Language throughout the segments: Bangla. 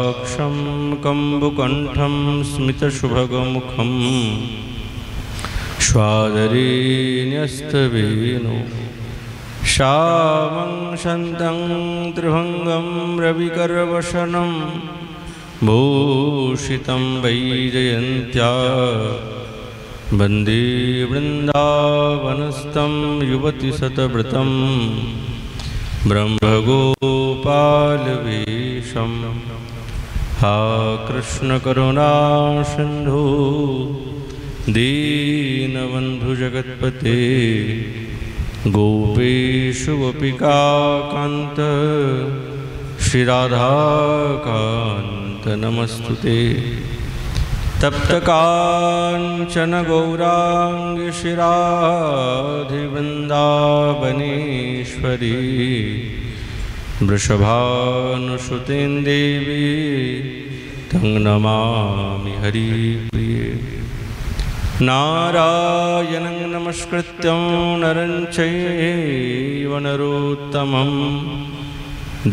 विशालाक्षं कम्बुकण्ठं स्मितशुभगमुखं स्वादरे न्यस्तवेणु श्यामं शान्तं त्रिभङ्गं रविकरवशनं भूषितं वैजयन्त्या वन्दे वृन्दावनस्थं युवतिशतव्रतं ब्रह्मगोपालवेशं। हा कृष्णकरुणा सिन्धु दीनबन्धु जगत्पते गोपेषु गोपिकान्त श्रीराधाकान्त नमस्तुते। तप्तकाञ्चन गौराङ्गी श्रीराधिवृन्दावनेश्वरी वृषभानुसुतीं देवी तं नमामि हरिप्रिये। नारायणं नमस्कृत्यं नरं चैव नरोत्तमं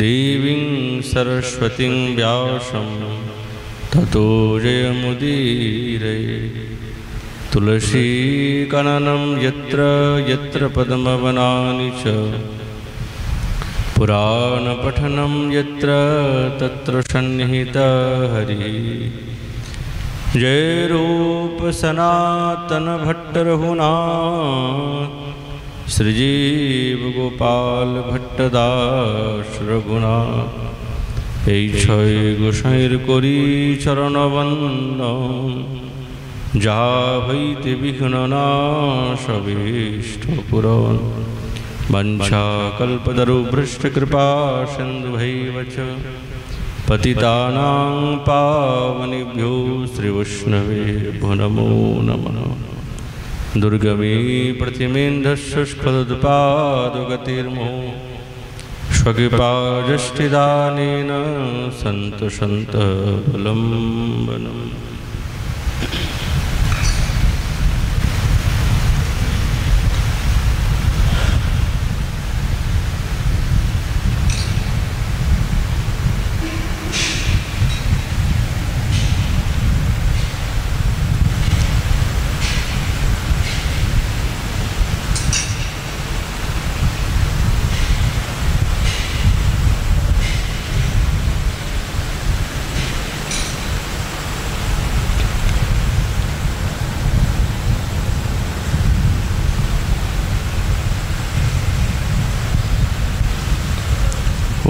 देवीं सरस्वतीं व्यासं ततो जयमुदीरये। तुलसीकाननं यत्र यत्र पद्मवनानि च पुराणपठनं यत्र तत्र सन्निहितः हरिः। जय रूप सनातन भट्ट रघुनाथ श्रीजीव गोपाल भट्टदास रघुनाथ। এই ছয় গোসাইর করি চরণবন্দন যা হইতে বিঘ্ন নাশবিষ্ট পুরন। বঞ্ছা কল্পতরু ভ্রষ্ট কৃপা সিন্ধুভৈব চ পতিতানাং পাবনেভ্यो শ্রীবৈষ্ণবেভ্यो নমো নমঃ। দুর্গমে প্রতিমেন্ধস্য স্খলদপাদগতির্মোহ स्वकृपादृष्टिदानेन सन्तु सन्तबलम्बनम्।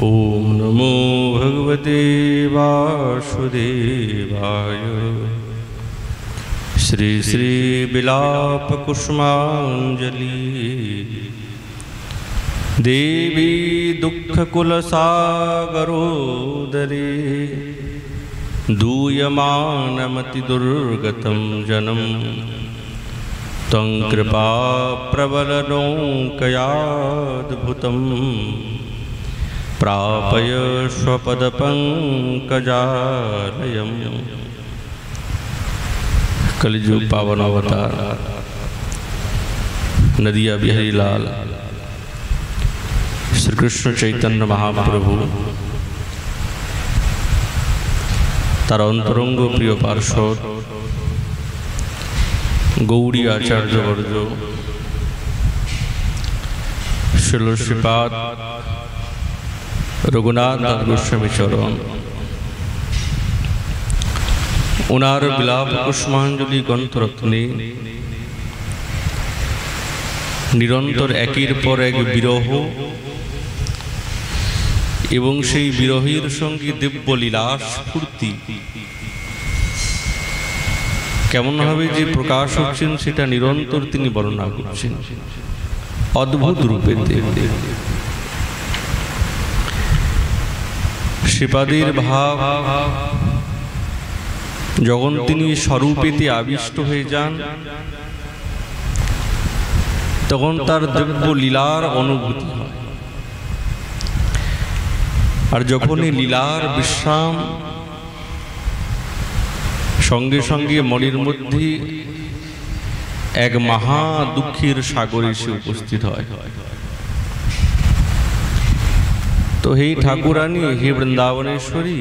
ओम नमो भगवते वासुदेवाय। श्री श्री बिलाप कुसुमांजलि देवी दुख कुलसागरोदरे दूयमानमति दुर्गतं जनं तं कृपा प्रबलनौकयाद्भुतं प्रापय स्वपदपंकजालयम्। कलिजुग पावन अवतार नदिया बिहारी लाल श्री कृष्ण चैतन्य महाप्रभु तार अंतरंग प्रिय पार्षद गौड़ी आचार्यवर्ग श्रील श्रीपाद रघुनाथ नाथ गोस्वामी चरण उनार बिलाप कुसुमांजलि ग्रंथरत्ने निरंतर एकेर पर एक बिरह एवं सेई बिरहेर संगे दिव्य लीला स्फूर्ति केमन भावे जे प्रकाश हच्छेन सेटा निरंतर तिनि वर्णना करछेन अद्भुत रूपे। श्रीपादेर भाव যখন তিনি স্বরূপেতে আবিষ্ট হয়ে যান তখন তার দিব্য লীলার অনুভূতি হয়। আর যখন এই লীলার বিশ্রাম সঙ্গে সঙ্গে মনের মধ্যে এক মহা দুঃখের সাগরে এসে উপস্থিত হয়। तो हे ठाकुरानी हे वृंदावनेश्वरी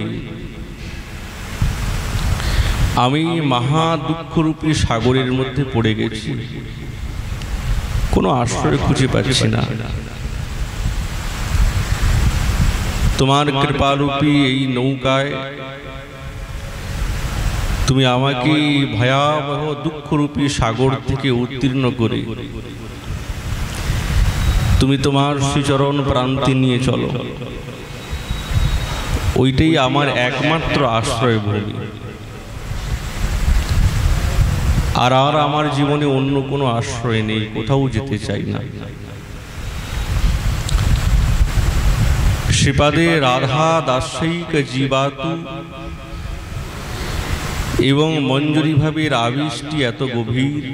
আমি মহা দুঃখরূপী সাগরের মধ্যে পড়ে গেছি, কোনো আশ্রয় খুঁজে পাচ্ছি না। তোমার কৃপারূপী এই নৌকায় তুমি আমাকে ভয়াবহ দুঃখরূপী সাগর থেকে উত্তীর্ণ করে তুমি তোমার শ্রীচরণ প্রান্তে নিয়ে চলো। ওইটাই আমার একমাত্র আশ্রয় ভূমি। আর আমার জীবনে অন্য কোনো আশ্রয় নেই, কোথাও যেতে চাই না। শ্রীপাদে রাধা দাস্যৈক জীবাতু এবং মঞ্জুরি ভাবের আবিষ্টি এত গভীর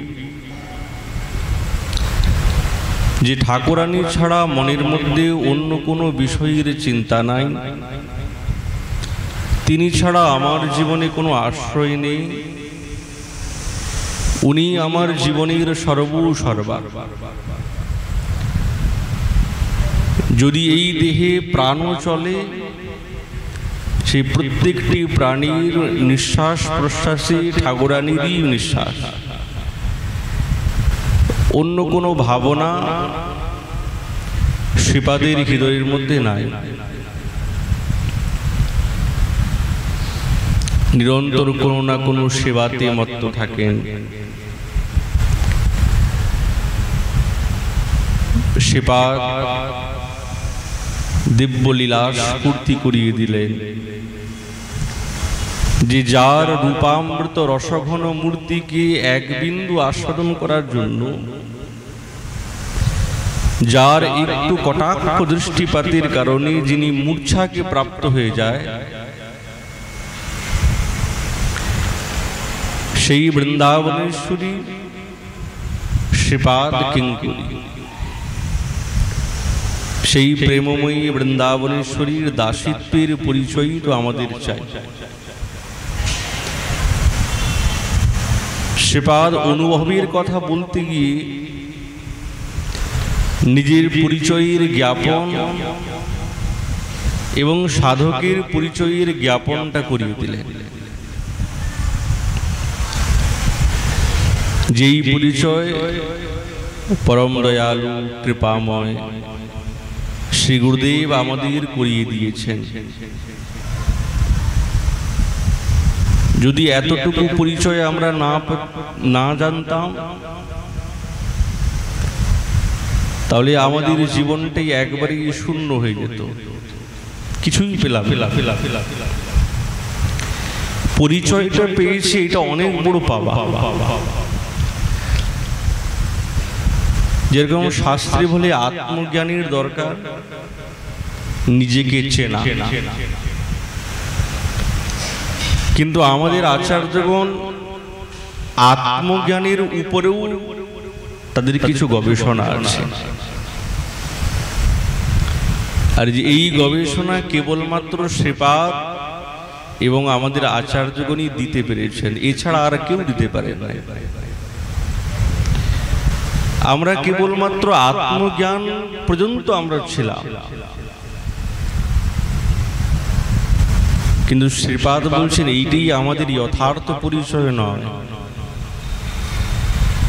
যে ঠাকুরানী ছাড়া মনের মধ্যে অন্য কোনো বিষয়ের চিন্তা নাই, তিনি ছাড়া আমার জীবনে কোনো আশ্রয় নেই। উনি আমার জীবনের সর্বসর্বা। যদি এই দেহে প্রাণও চলে, সেই প্রত্যেকটি প্রাণীর নিঃশ্বাস প্রশ্বাসে ঠাকুরানীরই নিঃশ্বাস। অন্য কোনো ভাবনা শ্রীপাদের হৃদয়ের মধ্যে নাই। নিরন্তর কোনো না কোনো সেবাতে মত্ত থাকেন। শ্রীপাদ দিব্যলীলা স্ফূর্তি করিয়ে দিলেন যে যার রূপামৃত রসঘন মূর্তিকে এক বিন্দু আস্বাদন করার জন্য, যার একটু কটাক্ষ দৃষ্টিপাতের কারণে যিনি মূর্ছাকে প্রাপ্ত হয়ে যায়, সেই বৃন্দাবনেশ্বরী শ্রীপাদ কিঙ্করী, সেই প্রেমময়ী বৃন্দাবনেশ্বরীর দাসিত্বের পরিচয় তো আমাদের চাই। শ্রীপাদ অনুভবের কথা বলতে গিয়ে নিজের পরিচয়ের জ্ঞাপন এবং সাধকের পরিচয়ের জ্ঞাপনটা করিয়ে দিলেন। যেই পরিচয় পরম দয়ালু কৃপাময় শ্রী গুরুদেব আমাদের করিয়ে দিয়েছেন। যদি এতটুকু পরিচয় আমরা না জানতাম, তাহলে আমাদের জীবনটাই একবারেই শূন্য হয়ে যেত, কিছুই পেলাম। পরিচয়টা পেয়েছি, এটা অনেক বড় পাওয়া। যেরকম শাস্ত্রে বলে আত্মজ্ঞানীর দরকার নিজেকে চেনা, কিন্তু আমাদের আচার্যগণ আত্মজ্ঞানের উপরেও তাদের কিছু গবেষণা আছে। আর যে এই গবেষণা কেবলমাত্র শ্রীপাদ এবং আমাদের আচার্যগণই দিতে পেরেছেন, এছাড়া আর কেউ দিতে পারে না। আমরা কেবলমাত্র আত্মজ্ঞান পর্যন্ত আমরা ছিলাম, কিন্তু শ্রীপাদ বলছেন এইটাই আমাদের যথার্থ পরিচয় নয়,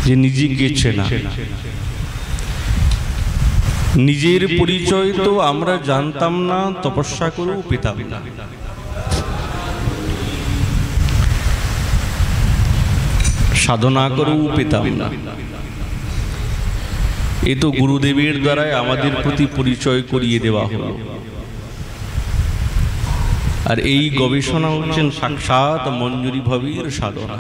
যে নিজেকে চেনা। নিজের পরিচয় তো আমরা জানতাম না, তপস্যা করেও পেতাম না। সাধনা করেও পেতাম না। এ তো গুরুদেবের দ্বারাই আমাদের প্রতি পরিচয় করিয়ে দেওয়া হলো। আর এই গবেষণা হচ্ছেন সাক্ষাৎ মঞ্জুরি ভবীর সাধনা।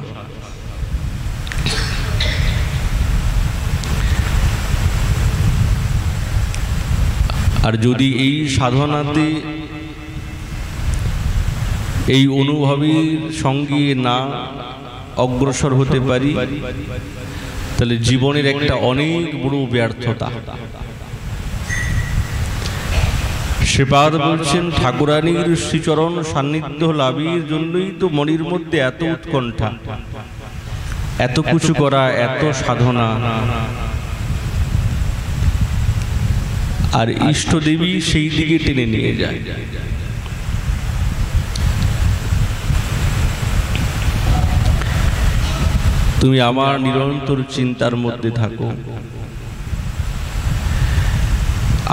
আর যদি এই সাধনাতে এই অনুভবের সঙ্গে না অগ্রসর হতে পারি, তাহলে জীবনের একটা অনেক বড় ব্যর্থতা। শ্রীপাদ বলছেন ঠাকুরানীর শ্রীচরণ সান্নিধ্য লাভের জন্যই তো মনের মধ্যে এত উৎকণ্ঠা, এত কিছু করা, এত সাধনা। আর ইষ্টদেবী সেই দিকে টেনে নিয়ে যায়। তুমি আমার নিরন্তর চিন্তার মধ্যে থাকো,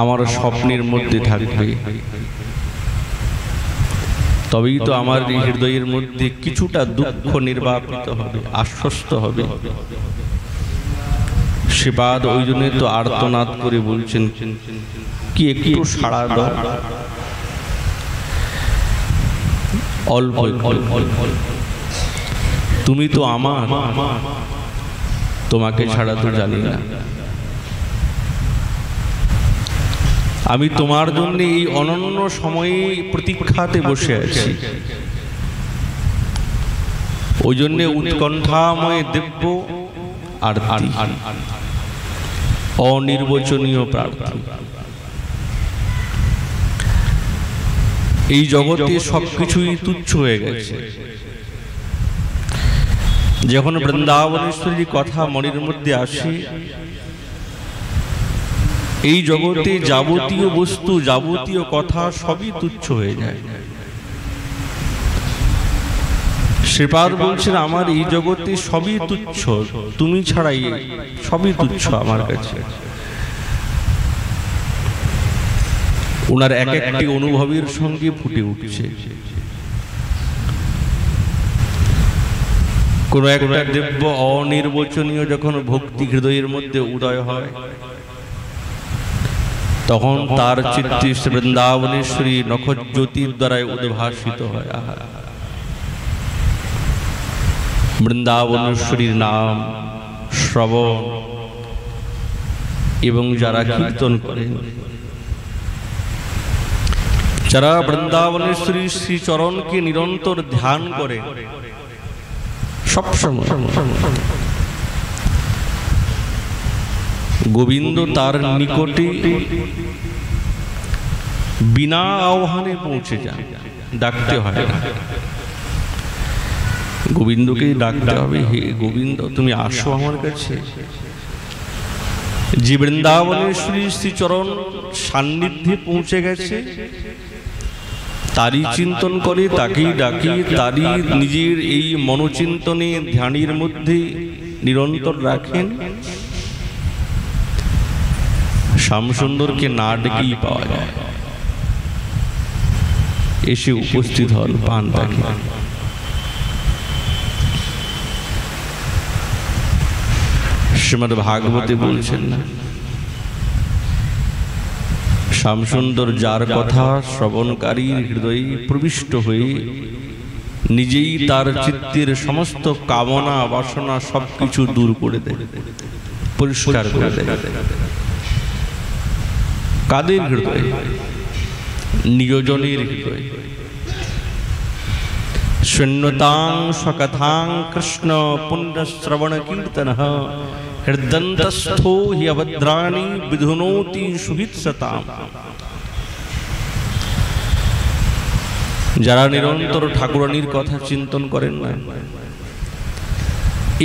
আমার স্বপ্নের মধ্যে থাকবে, তবেই তো আমার হৃদয়ের মধ্যে কিছুটা দুঃখ নির্বাপিত হবে, আশ্বস্ত হবে। শ্রীপাদ ওই জন্য তো আর্তনাদ করে বলছেন, কি একটু সাড়া দাও, অল্প তুমি তো আমার, তোমাকে ছাড়া তো জানি না। আমি তোমার জন্য এই অনন্য সময়ে প্রতীক্ষাতে বসে আছি। ওই জন্য উৎকণ্ঠাময় দিব্য আরতি, অনির্বচনীয় প্রার্থী। এই জগতে সবকিছুই তুচ্ছ হয়ে গেছে। যখন বৃন্দাবনেশ্বরীর কথা মনের মধ্যে আসে, এই জগতে যাবতীয় বস্তু, যাবতীয় কথা সবই তুচ্ছ হয়ে যায়। শ্রীপাদ বলছেন, আমার এই জগতে সবই তুচ্ছ, তুমি ছাড়াই সবই তুচ্ছ আমার কাছে। ওনার এক একটি অনুভবের সঙ্গে ফুটে উঠছে। কোন একটা দিব্য অনির্বচনীয় যখন ভক্তি হৃদয়ের মধ্যে উদয় হয়, তখন তার চিত্তে বৃন্দাবনেশ্বরী নখজ্যোতির দ্বারাই উদ্ভাসিত হয়। বৃন্দাবনেশ্বরীর নাম শ্রবণ এবং যারা কীর্তন করেন, যারা বৃন্দাবনেশ্বরীর শ্রীচরণকে নিরন্তর ধ্যান করে, সবসময় গোবিন্দ তার নিকটে বিনা আহ্বানে পৌঁছে যান, ডাকতে হয় না। গোবিন্দকে ডাকতে হবে, হে গোবিন্দ তুমি আসো আমার কাছে। যে বৃন্দাবনেশ্বরী শ্রীচরণ সান্নিধ্যে পৌঁছে গেছে, তারই চিন্তন করে, তাকেই ডাকে, তারই নিজের এই মনোচিন্তনে ধ্যানের মধ্যে নিরন্তর রাখেন। শ্যামসুন্দরকে না ডেকেই পাওয়া যায়, এসে উপস্থিত হন, পান তাকে। শ্রীমদ্ ভাগবতে বলছেন না, শ্যামসুন্দর যার কথা শ্রবণকারীর হৃদয়ে প্রবিষ্ট হয়ে নিজেই তার চিত্তের সমস্ত কামনা বাসনা সবকিছু দূর করে দেয়, পরিষ্কার করে দেয়। কাদের হৃদয়ে? নিয়োজনের হৃদয়ে। শূন্যতাং স্বকথাং কৃষ্ণ পুণ্য শ্রবণ কীর্তন হৃদন্তস্থো হি অভদ্রাণি বিধুনোতি সুহিৎসতাম। যারা নিরন্তর ঠাকুরানীর কথা চিন্তন করেন না,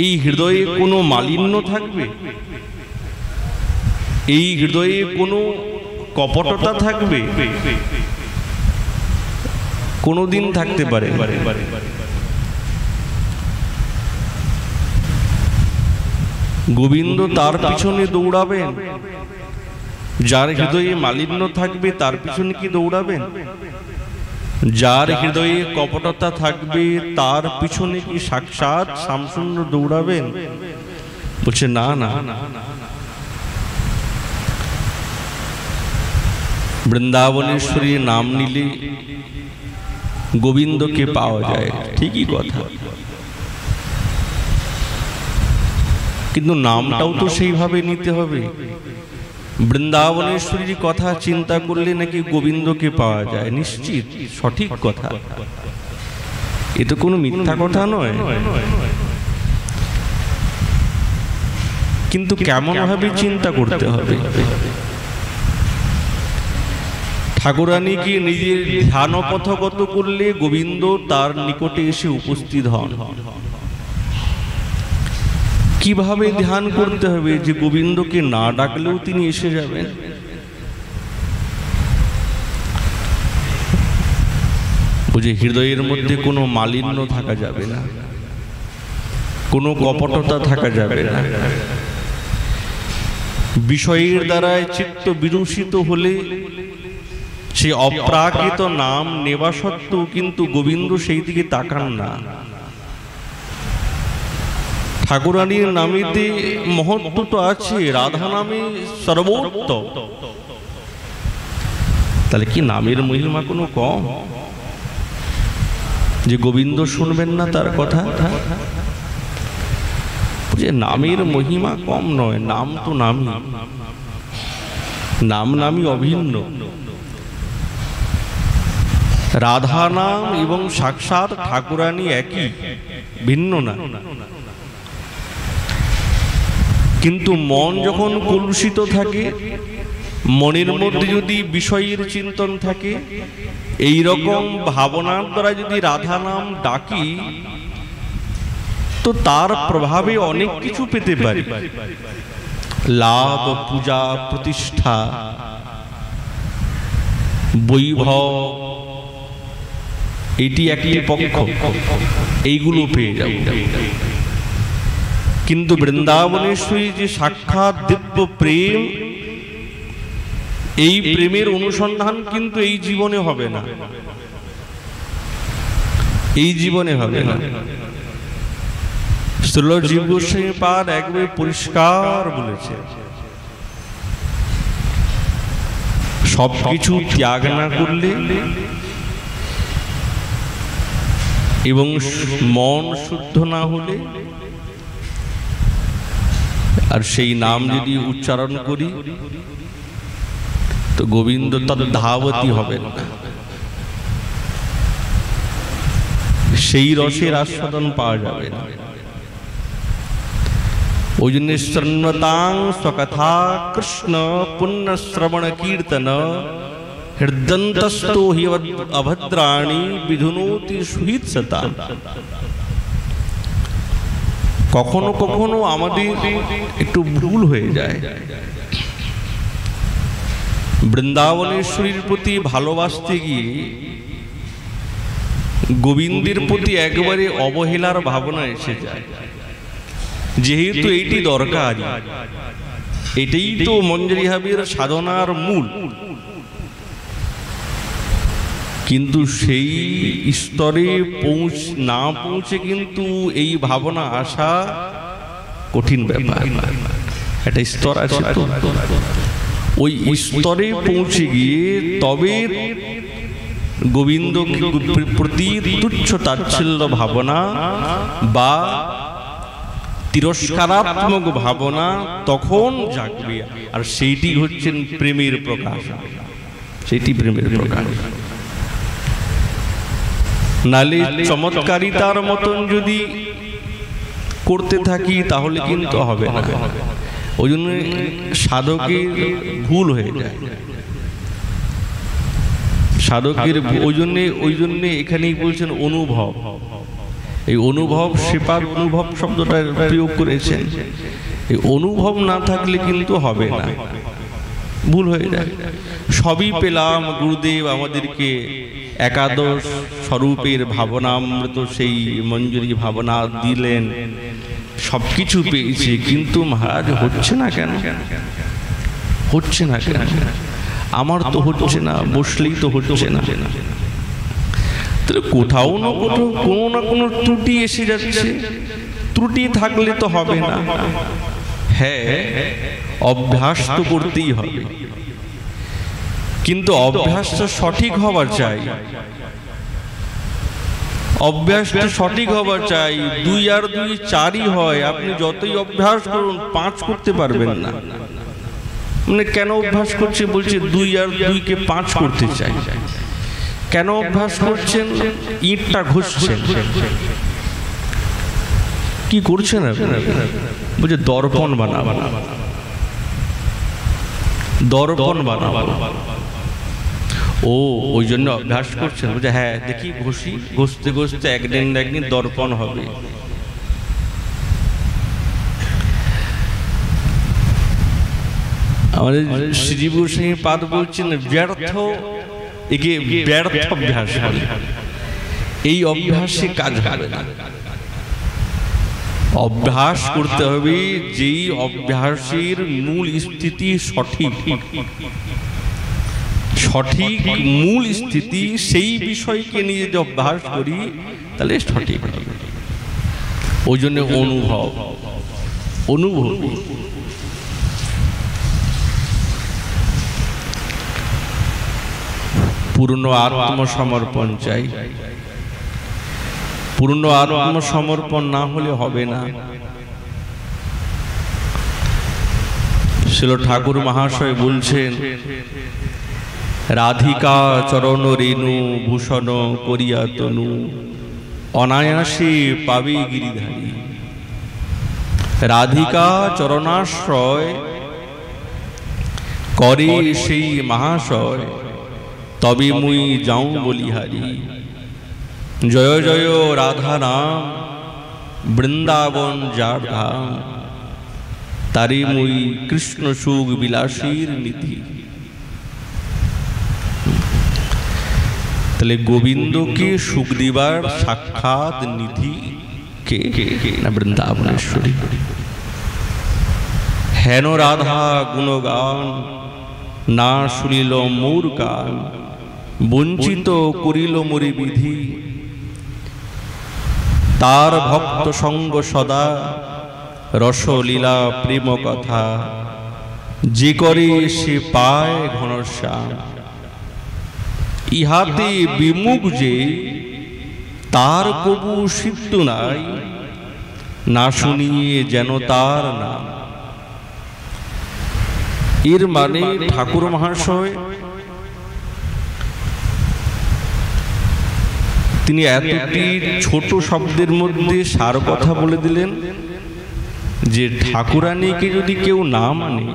এই হৃদয়ে কোনো মালিন্য থাকবে? এই হৃদয়ে কোনো কপটতা থাকবে? কোনোদিন থাকতে পারে? গোবিন্দ তার পিছনে দৌড়াবেন? যার হৃদয়ে মালিন্য থাকবে তার পিছনে কি দৌড়াবেন? যার হৃদয়ে কপটতা থাকবে তার পিছনে কি সাক্ষাৎ শ্যামসুন্দর দৌড়াবেন? বলছে না না, বৃন্দাবনেশ্বরীর নাম নিলে গোবিন্দকে পাওয়া যায়, ঠিকই কথা, কিন্তু নামটাও তো সেইভাবে নিতে হবে। বৃন্দাবনেশ্বরীর কথা চিন্তা করলে নাকি গোবিন্দকে পাওয়া যায়, নিশ্চিত সঠিক কথা, এ তো কোনো মিথ্যা কথা নয়। কিন্তু কেমন ভাবে চিন্তা করতে হবে? ঠাকুরানীকে নিজের ধ্যানপথগত করলে গোবিন্দ তার নিকটে এসে উপস্থিত হন। কিভাবে ধ্যান করতে হবে যে গোবিন্দকে না ডাকলেও তিনি এসে যাবেন? বুঝে হৃদয়ের মধ্যে কোনো মালিন্য থাকা যাবে না, কোনো কপটতা থাকা যাবে না। বিষয়ের দ্বারায় চিত্ত বিরূষিত হলে সে অপ্রাকৃত নাম নেওয়া সত্ত্বেও কিন্তু গোবিন্দ সেই দিকে তাকান না। ঠাকুরানীর নামেতে মহত্ব তো আছে, রাধা নামে সর্বোত্তম। তাহলে কি নামের মহিমা কোনো কম যে গোবিন্দ শুনবেন না তার কথা? যে নামের মহিমা কম নয়, নাম তো নামই, নাম নামই অভিন্ন। রাধা নাম এবং সাক্ষাৎ ঠাকুরানী একই, ভিন্ন না। কিন্তু মন যখন কলুষিত থাকে, মনের মধ্যে যদি বিষয়ের চিন্তন থাকে, এই রকম ভাবনার দ্বারা যদি রাধা নাম ডাকি তো তার প্রভাবে অনেক কিছু পেতে পারি। লাভ, পূজা, প্রতিষ্ঠা, বৈভব, এটি একটি পক্ষ, এইগুলো পেয়ে যাব। কিন্তু বৃন্দাবনেশ্বরী যে সাক্ষাৎ দিব্য প্রেম, এই প্রেমের অনুসন্ধান কিন্তু এই জীবনে হবে না, এই জীবনে হবে না। শ্রীল জীব গোস্বামী পাদ একবারে পরিষ্কার বলেছে, সবকিছু ত্যাগ না করলে এবং মন শুদ্ধ না হলে, আর সেই নাম যদি উচ্চারণ করি তো গোবিন্দ তদ ধাবতী হবেন না, সেই রসের আস্বাদন পাওয়া যাবে না। ওই জন্য শৃণ্বতাং স্বকথা কৃষ্ণ পুণ্য শ্রবণ কীর্তন হৃদন্তস্থো হি অভদ্রাণি বিধুনোতি সুহিৎসতা। কখনো কখনো আমাদের একটু ভুল হয়ে যায়, বৃন্দাবনেশ্বরীর প্রতি ভালোবাসতে গিয়ে গোবিন্দের প্রতি একবারে অবহেলার ভাবনা এসে যায়। যেহেতু এইটি দরকার, এটাই তো মঞ্জরি হাবির সাধনার মূল, কিন্তু সেই স্তরে না পৌঁছে কিন্তু এই ভাবনা আসা কঠিন ব্যাপার। একটা স্তর আছে তো, ওই স্তরে পৌঁছে গিয়ে তবে গোবিন্দ প্রতি তুচ্ছ তাচ্ছিল্য ভাবনা বা তিরস্কারাত্মক ভাবনা তখন জাগবে, আর সেইটি হচ্ছেন প্রেমের প্রকাশ, সেইটি প্রেমের প্রকাশ। নালে চমৎকারিতার মতন যদি করতে থাকি তাহলে কিন্তু হবে না। ওই জন্য সাধকের ভুল হয়ে যায়, সাধকের ওই জন্যে এখানেই বলছেন অনুভব। এই অনুভব, শ্রীপাদ অনুভব শব্দটা প্রয়োগ করেছেন। এই অনুভব না থাকলে কিন্তু হবে না, ভুল হয়ে যায়। সবই পেলাম, গুরুদেব আমাদেরকে একাদশ স্বরূপের ভাবনামৃত সেই মঞ্জুরি ভাবনা দিলেন, সবকিছু পেয়েছি, কিন্তু মহারাজ হচ্ছে না কেন? হচ্ছে না কেন? আমার তো হচ্ছে না, বসলেই তো হচ্ছে না। কোথাও না কোথাও কোনো না কোনো ত্রুটি এসে যাচ্ছে, ত্রুটি থাকলে তো হবে না। হ্যাঁ, অভ্যাস তো করতেই হবে, কিন্তু অভ্যাসটা সঠিক হবার চাই, অভ্যাসটা সঠিক হবার চাই। 2 আর 2 4ই হয়। আপনি যতই অভ্যাস করুন 5 করতে পারবেন না। মানে কেন অভ্যাস করছে? বলছে 2 আর 2কে 5 করতে চাই। কেন অভ্যাস করছেন? ইটটা ঘষছেন, কি করছেন আপনি? বলছে দর্পণ বানাবো, দর্পণ বানাবো। ও ওই জন্য অভ্যাস করছেন? বলছে হ্যাঁ, দেখি ঘষি, ঘষতে ঘষতে একদিন না একদিন দর্পণ হবে। আমাদের শ্রীজীব গোস্বামী পাদ বলছেন ব্যর্থ, একে ব্যর্থ অভ্যাস বলে। এই অভ্যাসে কাজ হবে না। অভ্যাস করতে হবে, যেই অভ্যাসের মূল স্থিতি সঠিক সঠিক মূল স্থিতি, সেই বিষয়কে নিয়ে যদি অভ্যাস করি তাহলে সঠিক হবে। ওই জন্য অনুভূতি পূর্ণ আত্মসমর্পণ চাই। পূর্ণ আত্মসমর্পণ না হলে হবে না। শিল ঠাকুর মহাশয় বলছেন, রাধিকা চরণ রেণু ভূষণ করিয়া তনু, অনায়াসে পাবে গিরিধারী। রাধিকা চরণাশ্রয় করে সেই মহাশয়, তবে মুই যাও বলিহারি। জয় জয় রাধা নাম, বৃন্দাবন যার ধাম, তারে মুই কৃষ্ণ সুখ বিলাসীর নীতি। তাহলে গোবিন্দকে সুখ দিবার সাক্ষাৎ নিধি কে? না বৃন্দাবনেশ্বরী। হেন রাধা গুণগান, না শুনিল মোর কান, বঞ্চিত করিল মোরে বিধি। তার ভক্ত সঙ্গ সদা, রসলীলা প্রেম কথা, যে করে সে পায় ঘনশ্যাম। ইহাতে বিমুখ যে, তার কবু সিদ্ধ নাই, না শুনিয়ে যেন তার নাম। এর মানে ঠাকুর মহাশয় তিনি এতটি ছোট শব্দের মধ্যে সার কথা বলে দিলেন যে ঠাকুরানীকে যদি কেউ না মানে,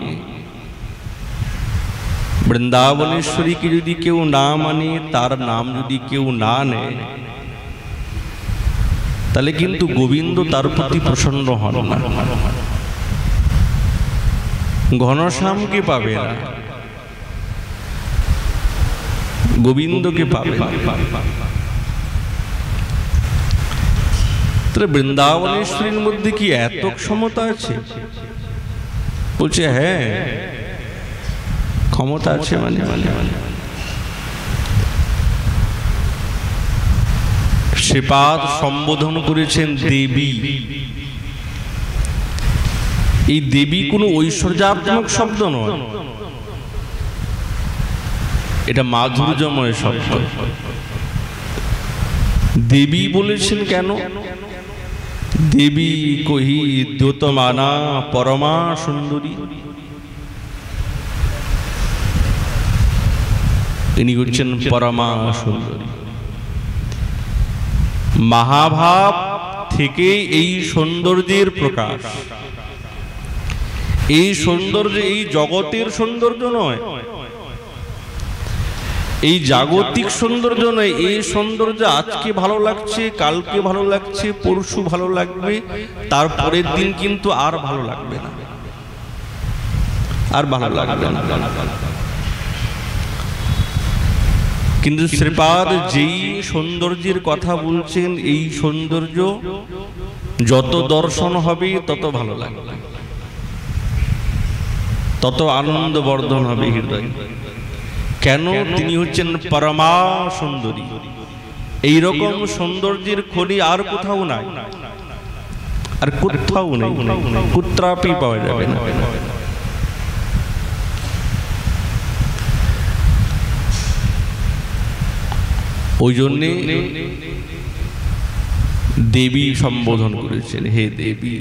বৃন্দাবনেশ্বরীকে যদি কেউ না মানে, তার নাম যদি কেউ না নেয়, তাহলে কিন্তু গোবিন্দ তার প্রতি প্রসন্ন হন না, ঘনশ্যামকে পাবে না, গোবিন্দকে পাবে না। তাহলে বৃন্দাবনেশ্বরীর মধ্যে কি এত ক্ষমতা আছে? বলছে হ্যাঁ, ক্ষমতা আছে। মানে শ্রীপাদ সম্বোধন করেছেন দেবী। এই দেবী কোনো ঐশ্বর্যাত্মক শব্দ নয়, এটা মাধুর্যময় শব্দ। দেবী বলেছেন কেন? দেবী কহি দ্যোতমানা পরমা সুন্দরী। তিনি হচ্ছেন পরমা সুন্দরী। মহাভাব থেকে এই সৌন্দর্যের প্রকাশ। এই সৌন্দর্য এই জগতের সৌন্দর্য নয়, এই জাগতিক সৌন্দর্য নয়। এই সৌন্দর্য আজকে ভালো লাগছে, কালকে ভালো লাগছে, পরশু ভালো লাগবে, তারপরের দিন কিন্তু আর ভালো লাগবে না, আর ভালো লাগবে না। কিন্তু শ্রীপাদ যেই সৌন্দর্যের কথা বলছেন, এই সৌন্দর্য যত দর্শন হবে তত ভালো লাগবে, তত আনন্দ বর্ধন হবে হৃদয়। কেন? তিনি হচ্ছেন পরমা সুন্দরী। এইরকম সৌন্দর্যের খনি আর কোথাও নাই, আর কোথাও নেই, কুত্রাপি পাওয়া যাবে না। ওই জন্যে দেবী সম্বোধন করেছেন, হে দেবী।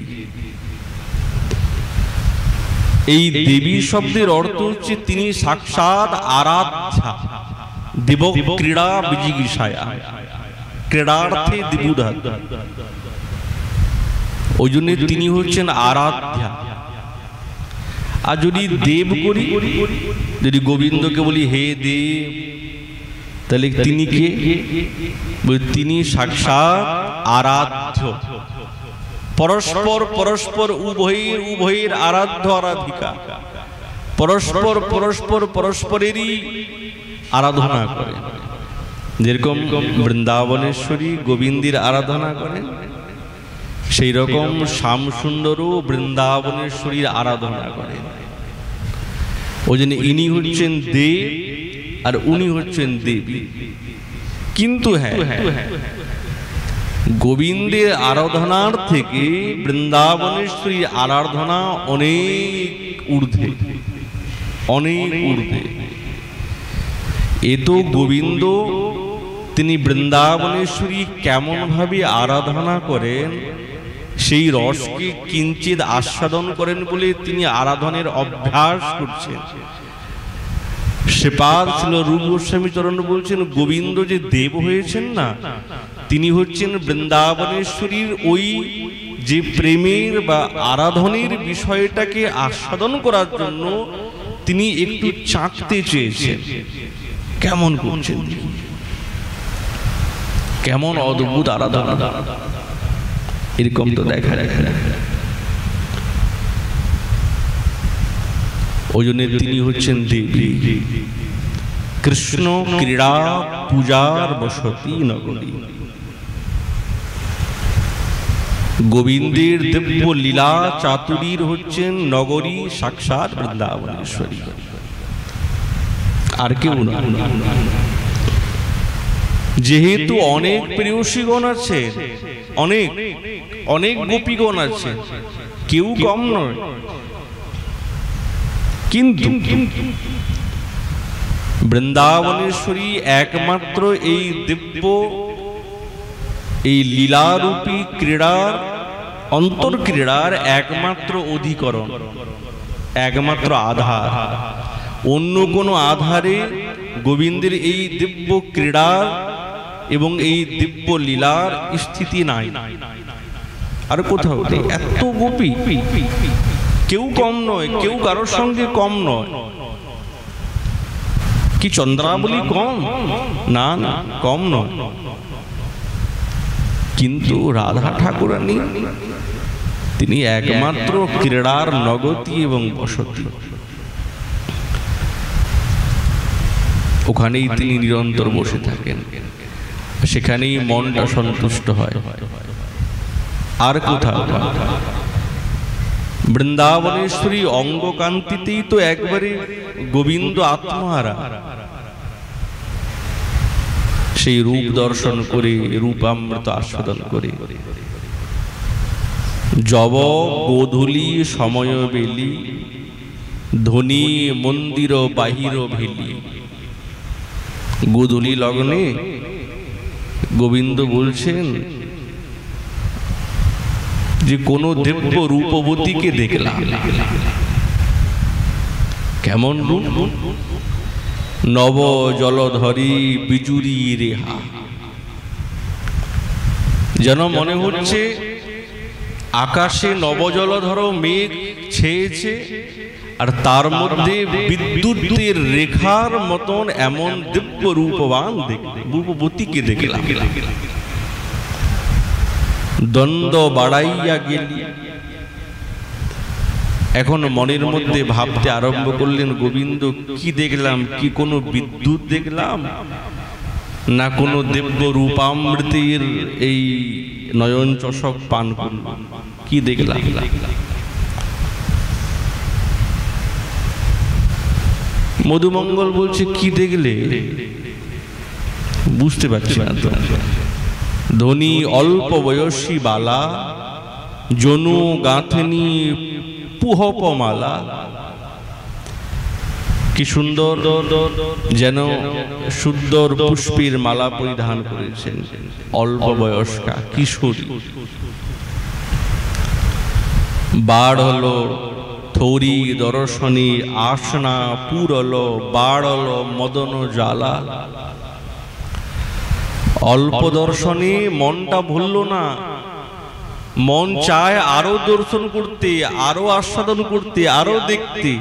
এই দেবী শব্দের অর্থ হচ্ছে তিনি সাক্ষাৎ আরাধ্যা। দেব ক্রীড়া বিজিগীষায়া, ক্রীড়ার্থে দিবুধা। ওই জন্য তিনি হচ্ছেন আরাধ্যা। আর যদি দেব করি, যদি গোবিন্দকে বলি হে দেব, তাহলে তিনি কে? তিনি সাক্ষাৎ আরাধ্য। পরস্পর পরস্পর উভয়ের আরাধ্য আরাধিকা। পরস্পর পরস্পর পরস্পরেরই আরাধনা করে। যেরকম বৃন্দাবনেশ্বরী গোবিন্দের আরাধনা করেন, সেই রকম শ্যামসুন্দরও বৃন্দাবনেশ্বরীর আরাধনা করেন। ওই জন্য ইনি হচ্ছেন দেব আর উনি হচ্ছেন দেবী। কিন্তু হ্যাঁ, গোবিন্দের আরাধনার থেকে বৃন্দাবনেশ্বরীর আরাধনা অনেক ঊর্ধ্বে, অনেক ঊর্ধ্বে। এ তো গোবিন্দ তিনি বৃন্দাবনেশ্বরী কেমন ভাবে আরাধনা করেন সেই রসকে কিঞ্চিত আস্বাদন করেন বলে তিনি আরাধনের অভ্যাস করছেন। শ্রীপাদ ছিল রূপ গোস্বামী চরণ বলছেন, গোবিন্দ যে দেব হয়েছেন না, তিনি হচ্ছেন বৃন্দাবনেশ্বরীর ওই যে প্রেমের বা আরাধনের বিষয়টাকে আস্বাদন করার জন্য তিনি একটু চাকতে চেয়েছেন। কেমন করছেন, কেমন অদ্ভুত আরাধনা, এরকম তো দেখা দেখা। ওই জন্য তিনি হচ্ছেন দেবী। কৃষ্ণ ক্রীড়া পূজার বসতি নগরী। গোবিন্দের দিব্য লীলা চাতুরীর হচ্ছেন নগরী সাক্ষাৎ বৃন্দাবনেশ্বরী, আর কেউ না। যেহেতু অনেক প্রেয়সীগণ আছে, অনেক অনেক গোপীগণ আছে, কেউ কম নয়, কিন্তু বৃন্দাবনেশ্বরী একমাত্র এই দিব্য এই লীলারূপী ক্রীড়ার অন্তর্ক্রীড়ার একমাত্র অধিকরণ, একমাত্র আধার। অন্য কোনো আধারে গোবিন্দের এই দিব্য ক্রীড়ার এবং এই দিব্য লীলার স্থিতি নাই। আর কোথাও এত গোপী, কেউ কম নয়, কেউ কারোর সঙ্গে কম নয়। কি চন্দ্রাবলী কম? না না, কম নয়। কিন্তু রাধা ঠাকুরানী তিনি একমাত্র ক্রীড়ার নগতি এবং বসতি। ওখানেই তিনি নিরন্তর বসে থাকেন, সেখানেই মনটা সন্তুষ্ট হয়। আর কোথাও বৃন্দাবনেশ্বরী অঙ্গকান্তিতেই তো একবারে গোবিন্দ আত্মহারা। সেই রূপ দর্শন করে, রূপামৃত আস্বাদন করে, যব গোধূলি সময় বেলি, ধ্বনি মন্দির বাহির ভেলি। গোধূলি লগ্নে গোবিন্দ বলছেন যে কোন দিব্য রূপবতীকে দেখলাম। কেমন রূপ? নব জলধরি বিজুরি রেহা। যেন মনে হচ্ছে আকাশে নবজলধর মেঘ ছেয়েছে, আর তার মধ্যে বিদ্যুতের রেখার মতন এমন দিব্য রূপবান রূপবতীকে দেখলাম। দ্বন্দ্ব বাড়াইয়া গেলি। এখন মনের মধ্যে ভাবতে আরম্ভ করলেন, গোবিন্দ কি দেখলাম? কি কোনো বিদ্যুৎ দেখলাম, না কোনো দিব্য রূপামৃতের এই নয়ন চষক পান করলাম? কি দেখলাম? মধুমঙ্গল বলছে, কি দেখলে? বুঝতে পারছি না তো। ধনী অল্প বয়সী বালা, জনু গাঁথনি পুহপমালা। কি সুন্দর, যেন সুন্দর পুষ্পের মালা পরিধান করেছেন, অল্প বয়স্কা কিশোরী। বাড় হলো থরি দর্শনী, আসনা পুরল বাড়ল মদন জ্বালা। অল্প দর্শনে মনটা ভুলল না, মন চায় আরো দর্শন করতে, আরো আস্বাদন করতে, আরো দেখতে।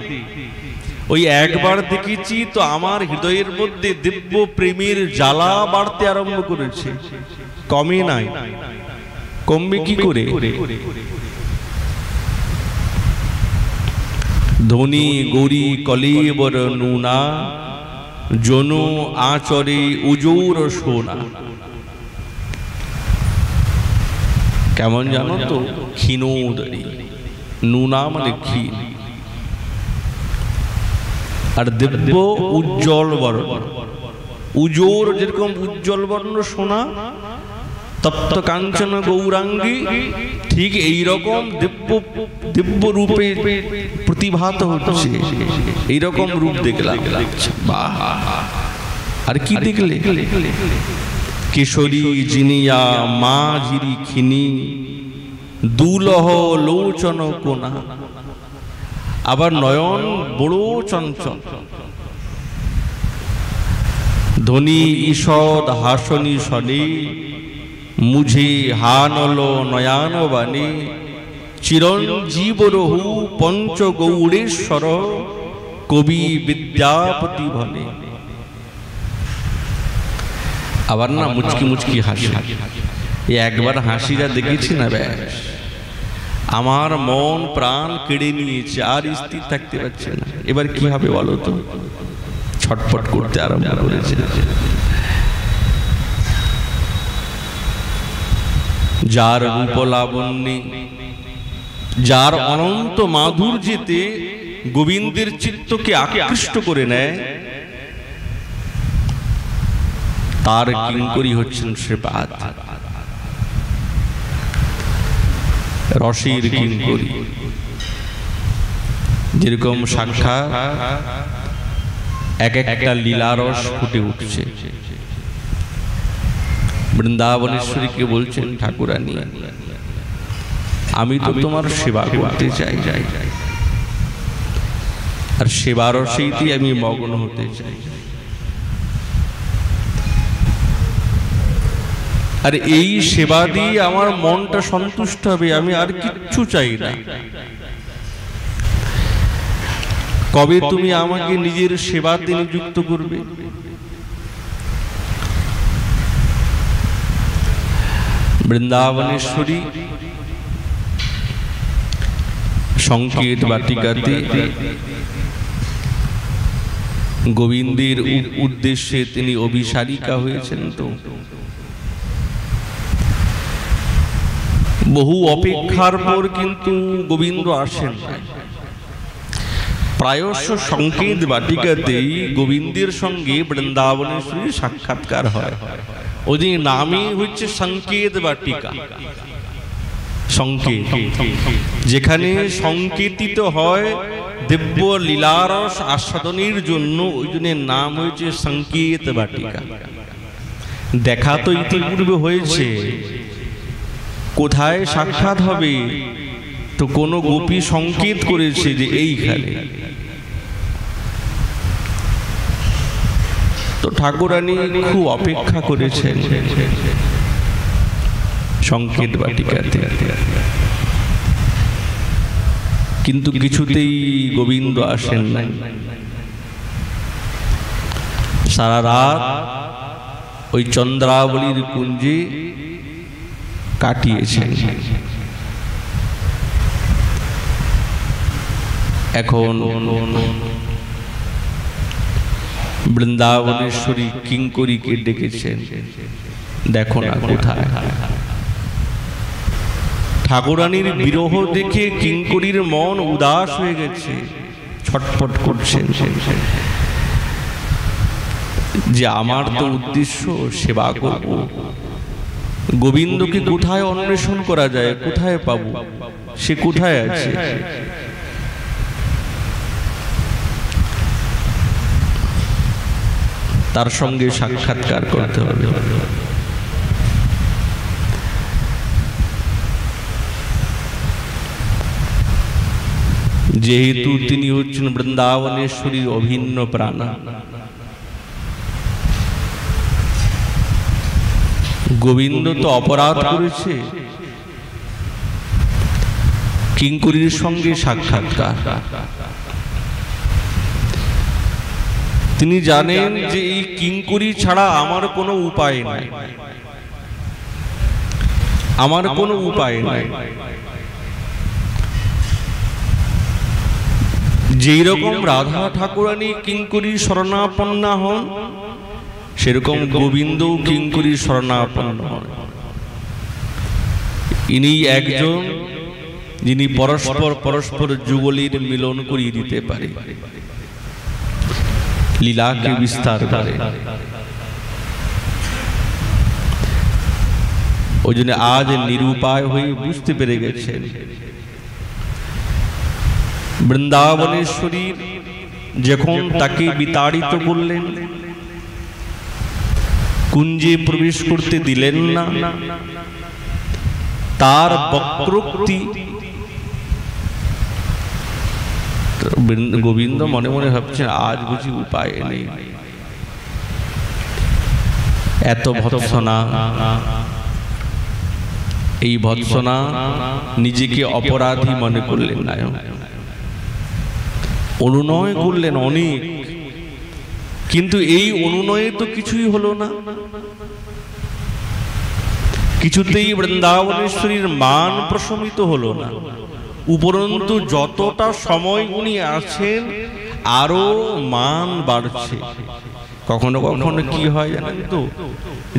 ওই একবার দেখেছি তো আমার হৃদয়ের মধ্যে দিব্য প্রেমের জ্বালা বাড়তে আরম্ভ করেছে, কমে নাই। কমবে কি করে? ধনী গৌরী কলেবর নুনা, জনু আচরে উজোর সোনা। কেমন জানো তো? ক্ষীণোদরী, নুনা মানে ক্ষীণ, আর দিব্য উজ্জ্বল বর্ণ। উজোর যেরকম উজ্জ্বল বর্ণ সোনা, তপ্ত কাঞ্চন গৌরাঙ্গী, ঠিক এইরকম দিব্য রূপে প্রতিভাত হচ্ছে। এইরকম রূপ দেখলাম। বাহ! আর কি দেখলে? কেশরী জিনিয়া মা ঝিরি খিনি, দুলহ লোচন কোনা। আবার নয়ন বড় চঞ্চল, ধ্বনি ঈষদ হাসনি শনি, মুঝে হানল নয়ান বাণী, চিরঞ্জীব রহু পঞ্চগৌড়েশ্বর, কবি বিদ্যাপতি ভনে। আবার না মুচকি মুচকি হাসি। একবার হাসিটা দেখেছি না, ব্যাস আমার মন প্রাণ কেড়ে নিয়েছে, আর স্থির থাকতে পারছে না। এবার কি হবে বলো তো? ছটফট করতে আরম্ভ করেছে। যার রূপ লাবণ্যে, যার অনন্ত মাধুর্যেতে গোবিন্দের চিত্তকে আকৃষ্ট করে নেয়, তার কিঙ্করী হচ্ছেন শ্রীপাদ, রসের কিঙ্করী। যেরকম সাক্ষাৎ এক একটা লীলারস ফুটে উঠছে। বৃন্দাবনেশ্বরীকে বলছেন, ঠাকুরানী আমি তো তোমার সেবা করতে চাই, আর সেবা রসেই আমি মগ্ন হতে চাই। আর এই সেবা দিয়ে আমার মনটা সন্তুষ্ট হবে, আমি আর কিচ্ছু চাই না। কবে তুমি আমাকে নিজের সেবাতে নিযুক্ত করবে? বৃন্দাবনেশ্বরী সংকেত বাটিকাতে গোবিন্দের উদ্দেশ্যে তিনি অভিসারিকা হয়েছেন। তো বহু অপেক্ষার পর কিন্তু গোবিন্দ আসেন। প্রায়শ সংকেত বাটিকাতেই গোবিন্দের সঙ্গে বৃন্দাবনেশ্বরীর সাক্ষাৎকার হয়। ওই নামই হচ্ছে সংকেত বাটিকা। সংকেত, যেখানে সংকেতিত হয় দিব্য লীলারস আস্বাদনের জন্য, ওই জন্য নাম হয়েছে সংকেত বাটিকা। দেখা তো ইতিপূর্বে হয়েছে, কোথায় সাক্ষাৎ হবে তো কোনো গোপী সংকেত করেছে যে এইখানে। তো ঠাকুরানী খুব অপেক্ষা করেছেন সংকেত বাটিকাতে, কিন্তু কিছুতেই গোবিন্দ আসেন নাই। সারা রাত ওই চন্দ্রাবলীর কুঞ্জে কাটিয়েছেন। এখন বৃন্দাবনেশ্বরী কিঙ্করীকে ডেকেছেন, দেখো না কোথায়। ঠাকুরানীর বিরহ দেখে কিঙ্করীর মন উদাস হয়ে গেছে, ছটফট করছেন যে আমার তো উদ্দেশ্য সেবা করব, গোবিন্দকে কোথায় অন্বেষণ করা যায়, কোথায় পাবো, সে কোথায় আছে? তার সঙ্গে সাক্ষাৎকার করতে হবে। যেহেতু তিনি হচ্ছেন বৃন্দাবনেশ্বরীর অভিন্ন প্রাণা, গোবিন্দ তো অপরাধ করেছে, কিঙ্করীর সঙ্গে সাক্ষাৎকার। তিনি জানেন যে এই কিঙ্করী ছাড়া আমার কোনো উপায় নাই, আমার কোনো উপায় নাই। যেই রকম রাধা ঠাকুরানী কিঙ্করী শরণাপন্না হন, সেরকম গোবিন্দ কিঙ্করী শরণাপন্ন হন। ইনি একজন যিনি পরস্পর পরস্পর যুগলীর মিলন করিয়ে দিতে পারে, লীলাকে বিস্তার করে। ওই জন্য আজ নিরুপায় হয়ে বুঝতে পেরে গেছেন বৃন্দাবনেশ্বরী যখন তাকে বিতাড়িত করলেন, কুঞ্জে প্রবেশ করতে দিলেন না, তার বক্রোক্তি গোবিন্দ মনে মনে ভাবছেন আজ বুঝি উপায় নেই, এত ভৎসনা, এই ভৎসনা নিজেকে অপরাধী মনে করলেন না, অনুনয় করলেন অনেক, কিন্তু এই অনুনয়ে তো কিছুই হলো না। কিছুতেই বৃন্দাবনেশ্বরীর মান প্রশমিত হলো না, উপরন্তু যতটা সময় উনি আছেন আরো মান বাড়ছে। কখনো কখনো কি হয় জানেন তো,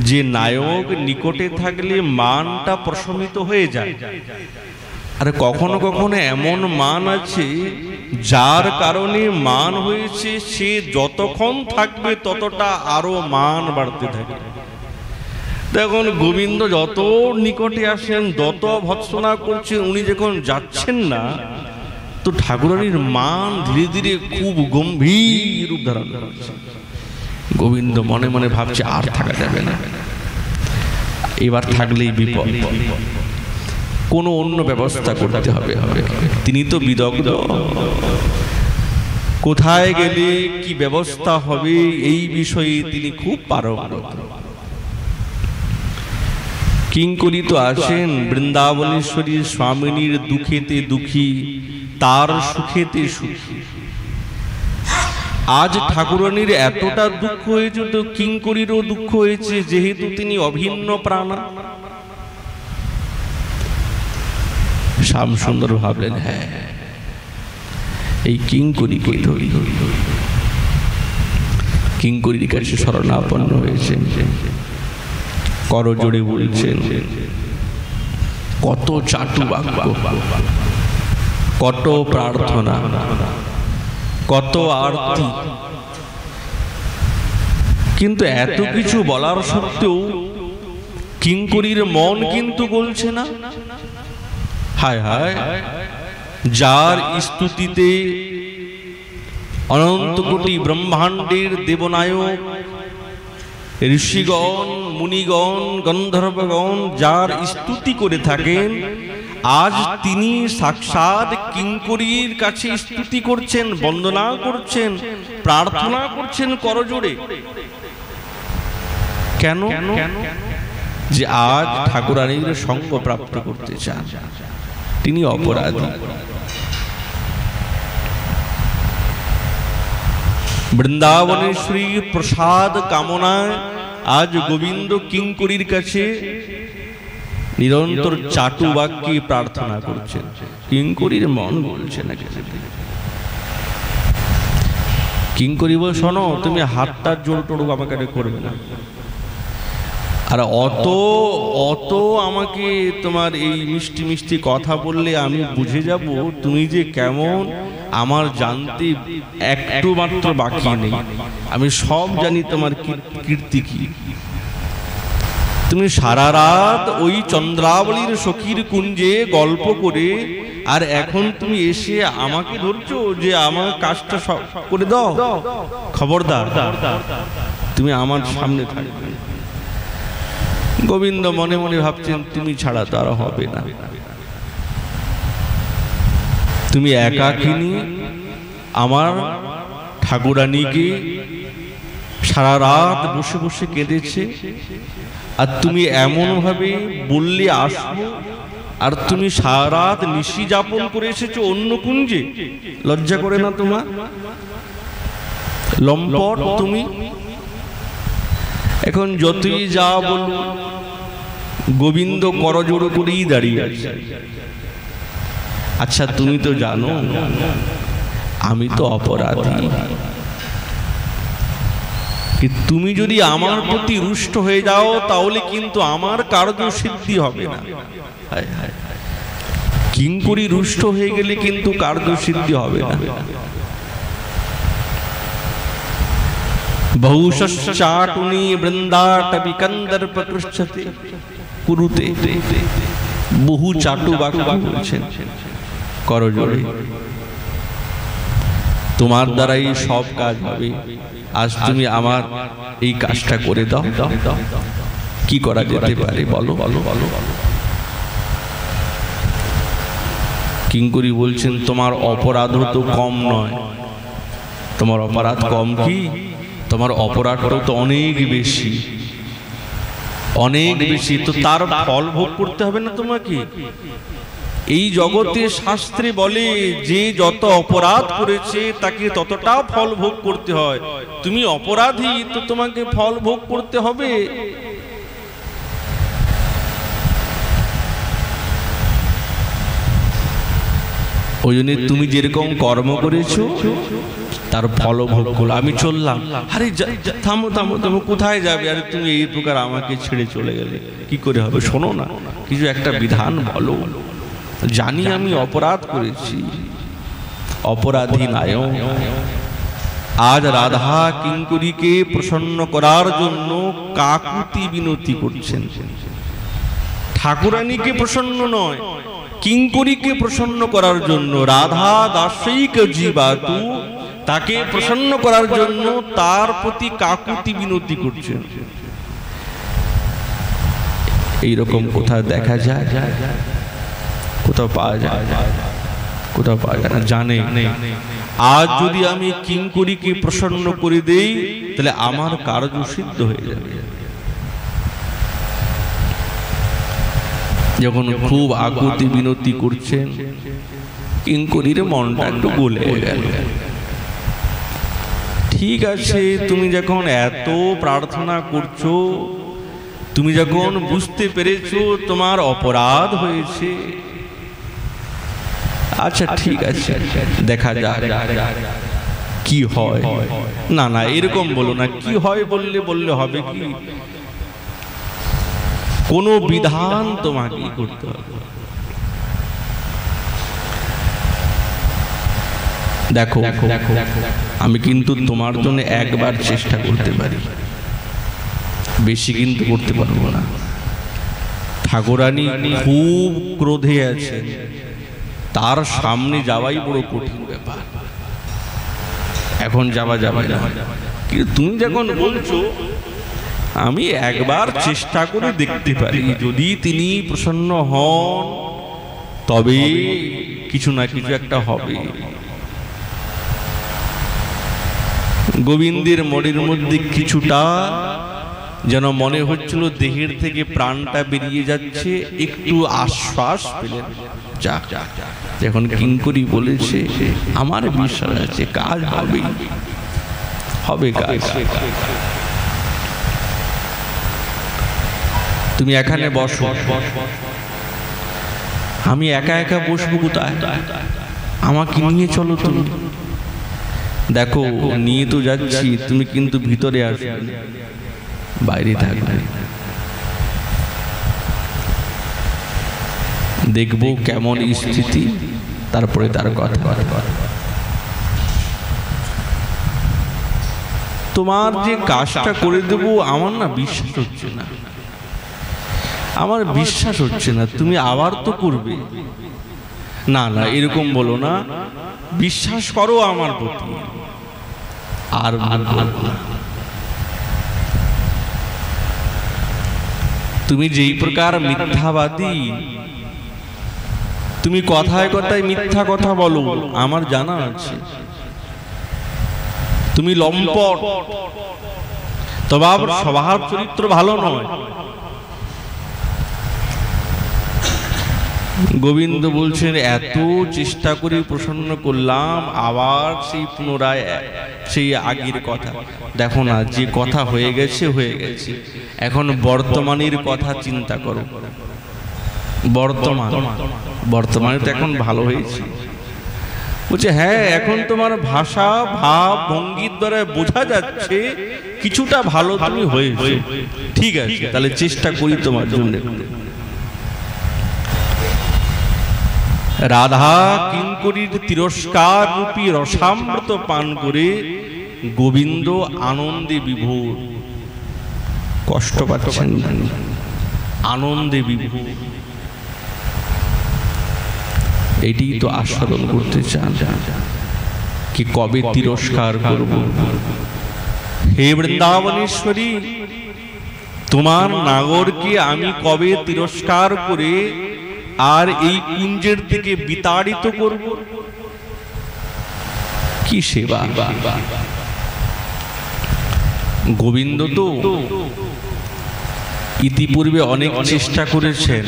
যে নায়ক নিকটে থাকলে মানটা প্রশমিত হয়ে যায়, আর কখনো কখনো এমন মান আছে যার কারণে মান হয়েছে, সে যতক্ষণ থাকবে ততটা আরো মান বাড়তে থাকে। দেখুন গোবিন্দ যত নিকটে আসেন, যত ভৎসনা করছেন, উনি যখন যাচ্ছেন না তো ঠাকুরানীর মান ধীরে ধীরে খুব গম্ভীর রূপ ধারণ করছে। গোবিন্দ মনে মনে ভাবছে আর থাকা যাবে না, এবার থাকলেই বিপদ, কোনো অন্য ব্যবস্থা করতে হবে। তিনি তো বিদগ্ধ, কোথায় গেলে কি ব্যবস্থা হবে এই বিষয়ে তিনি খুব পারদর্শী। কিঙ্করী তো আছেন বৃন্দাবনেশ্বরীর স্বামিনীর দুঃখেতে দুঃখী, তার সুখেতে সুখী। আজ ঠাকুরানীর এতটা দুঃখ হয়েছে তো কিঙ্করীরও দুঃখ হয়েছে, যেহেতু তিনি অভিন্ন প্রাণা। শ্যামসুন্দর ভাবলেন হ্যাঁ, এই কিঙ্করীকে ধরি, কিঙ্করীর কাছে শরণাপন্ন হয়েছেন, করজোড়ে বলছেন, কত চাটু বাক্য, কত প্রার্থনা, কত আরতি, কিন্তু এত কিছু বলার সত্ত্বেও কিঙ্করীর মন কিন্তু গলছে না। হায় হায়, যার স্তুতিতে অনন্ত কোটি ব্রহ্মাণ্ডের দেবনায়ক ঋষিগণ, মুনিগণ, গন্ধর্বগণ যার স্তুতি করে থাকেন, আজ তিনি সাক্ষাৎ কিঙ্করীর কাছে স্তুতি করছেন, বন্দনা করছেন, প্রার্থনা করছেন করজোড়ে। কেন? যে আজ ঠাকুরানীর সঙ্গ প্রাপ্ত করতে চান, তিনি অপরাধী। বৃন্দাবনেশ্বরী প্রসাদ কামনায় আজ গোবিন্দ কিঙ্করীর কাছে নিরন্তর চাটু বাক্যে প্রার্থনা করছেন, কিঙ্করীর মন বলছে না। কিঙ্করী বল, শোনো, তুমি হাতটা জোর টোড় আমাকে করবে না, আর অত আমাকে তোমার এই মিষ্টি মিষ্টি কথা বললে আমি বুঝে যাব তুমি যে কেমন, আমার জানতে একটু মাত্র বাকি নেই, আমি সব জানি তোমার কীর্তি কি। তুমি সারা রাত ওই চন্দ্রাবলীর সখীর কুঞ্জে গল্প করে, আর এখন তুমি এসে আমাকে ধরছো যে আমার কাজটা করে দাও। খবরদার, তুমি আমার সামনে থাকবে। গোবিন্দ মনে মনে ভাবছেন তুমি ছাড়া তো আর হবে না, তুমি একাকিনী আমার ঠাকুরানীকে সারা রাত বসে বসে কেঁদেছে, আর তুমি এমন ভাবে বললে আসবো, আর তুমি সারা রাত নিশি যাপন করে এসেছো অন্য কুঞ্জে। লজ্জা করে না তোমার? লম্পট তুমি। এখন যতই যা বলুন, গোবিন্দ করজোড় করেই দাঁড়িয়ে আছে। আচ্ছা তুমি তো জানো আমি তো অপরাধী, তুমি যদি আমার প্রতি রুষ্ট হয়ে যাও তাহলে কিন্তু আমার কার্য সিদ্ধি হবে না। কিঙ্করী রুষ্ট হয়ে গেলে কিন্তু কার্য সিদ্ধি হবে না। বহুশশ্চাটুনি বৃন্দাটপি কন্দর্প পৃচ্ছতে কুরুতে। বহু চাটু বাক্য বলছেন করজোড়ে, তোমার দ্বারাই সব কাজ হবে, আজ তুমি আমার এই কাজটা করে দাও। কি করা যেতে পারে বলো বলো বলো বলো। কিঙ্করী বলছেন, তোমার অপরাধ তো কম নয়। তোমার অপরাধ কম কি? তোমার অপরাধটাও তো অনেক বেশি, অনেক বেশি। তো তার ফল ভোগ করতে হবে না তোমাকে? এই জগতে শাস্ত্রে বলে যে যত অপরাধ করেছে তাকে ততটা ফল ভোগ করতে হয়। তুমি অপরাধী, তো তোমাকে ফল ভোগ করতে হবে। ওই জন্য তুমি যেরকম কর্ম করেছো তার ফল ভোগ করো। আমি চললাম, আরে থামো থামো থামো, কোথায় যাবে? আরে তুমি এই প্রকার আমাকে ছেড়ে চলে গেলে কি করে হবে? শোনো না, কিছু একটা বিধান বলো। জানি আমি অপরাধ করেছি, অপরাধী নায়ক। আজ রাধা কিঙ্করীকে প্রসন্ন করার জন্য কাকুতি বিনতি করছেন। ঠাকুরানীকে প্রসন্ন নয়, কিঙ্করীকে প্রসন্ন করার জন্য। রাধা দাসৈক জীবাতু, তাকে প্রসন্ন করার জন্য তার প্রতি কাকুতি বিনতি করছেন। এইরকম কোথায় দেখা যায়? কোথাও পাওয়া যায়? কোথাও পাওয়া যায় না। জানে আজ যদি আমি কিঙ্করীকে প্রসন্ন করে দেই তাহলে আমার কার্য সিদ্ধ হয়ে যাবে। যখন খুব আকুতি বিনতি করছেন, কিঙ্করীর মনটা একটু গলে গেল। ঠিক আছে, তুমি যখন এত প্রার্থনা করছো, তুমি যখন বুঝতে পেরেছো তোমার অপরাধ হয়েছে, আচ্ছা ঠিক আছে, দেখা যাক কি হয়। না না, এরকম বলো না। কি হয় বললে হবে কি? কোনো বিধান তোমাকে করতে হবে। দেখো, আমি কিন্তু তোমার জন্য একবার চেষ্টা করতে পারি, বেশি কিন্তু করতে পারবো না। ঠাকুরানী খুব ক্রোধে আছে, তার সামনে যাওয়াই বড় কঠিন ব্যাপার। এখন যাওয়া যাবে না। কিন্তু তুমি যখন বলছো আমি একবার চেষ্টা করে দেখতে পারি, যদি তিনি প্রসন্ন হন তবে কিছু না কিছু একটা হবে। গোবিন্দের মনের মধ্যে কিছুটা যেন মনে হচ্ছিল দেহের থেকে প্রাণটা বেরিয়ে যাচ্ছে, একটু আশ্বাস পেলেন। যাক, যখন কিঙ্করী বলেছে আমার বিশ্বাস আছে কাজ হবে, হবে কাজ। তুমি এখানে বসো, আমি একা একা বসবো কোথায়? আমাকে নিয়ে চলো তুমি। দেখো, নিয়ে তো যাচ্ছি, তুমি কিন্তু ভিতরে আসবে, বাইরে থাকবে। দেখবো কেমন স্থিতি, তারপরে তার কথা। তোমার যে কাজটা করে দেবো আমার না বিশ্বাস হচ্ছে না, আমার বিশ্বাস হচ্ছে না। তুমি আবার তো করবে। না না, এরকম বলো না, বিশ্বাস করো আমার প্রতি। আর তুমি যেই প্রকার মিথ্যাবাদী, তুমি কথায় কথায় মিথ্যা কথা বলো, আমার জানা আছে। তুমি লম্পট, তবে স্বভাব চরিত্র ভালো নয়। গোবিন্দ বলছেন এত চেষ্টা করে প্রসন্ন করলাম, আবার সেই পুনরায় সেই আগের কথা। দেখো না, যে কথা হয়ে গেছে হয়ে গেছে, এখন বর্তমানের কথা চিন্তা করো। বর্তমানে তো এখন ভালো হয়েছে। বলছে হ্যাঁ, এখন তোমার ভাষা ভাব ভঙ্গির দ্বারা বোঝা যাচ্ছে কিছুটা ভালো তুমি হয়েছে, ঠিক আছে, তাহলে চেষ্টা করি তোমার জন্য। রাধা কিঙ্করীর তিরস্কার রূপী রসামৃত পান করে গোবিন্দ আনন্দে বিভোর। কষ্ট পাচ্ছেন, আনন্দে বিভোর। এটি তো আস্বাদন করতে চান কি কবে তিরস্কার করব। হে বৃন্দাবনেশ্বরী, তোমার নাগরকে আমি কবে তিরস্কার করে আর এই কুঞ্জের থেকে বিতাড়িত করব। কি সেবা! গোবিন্দ তো ইতিপূর্বে অনেক চেষ্টা করেছেন।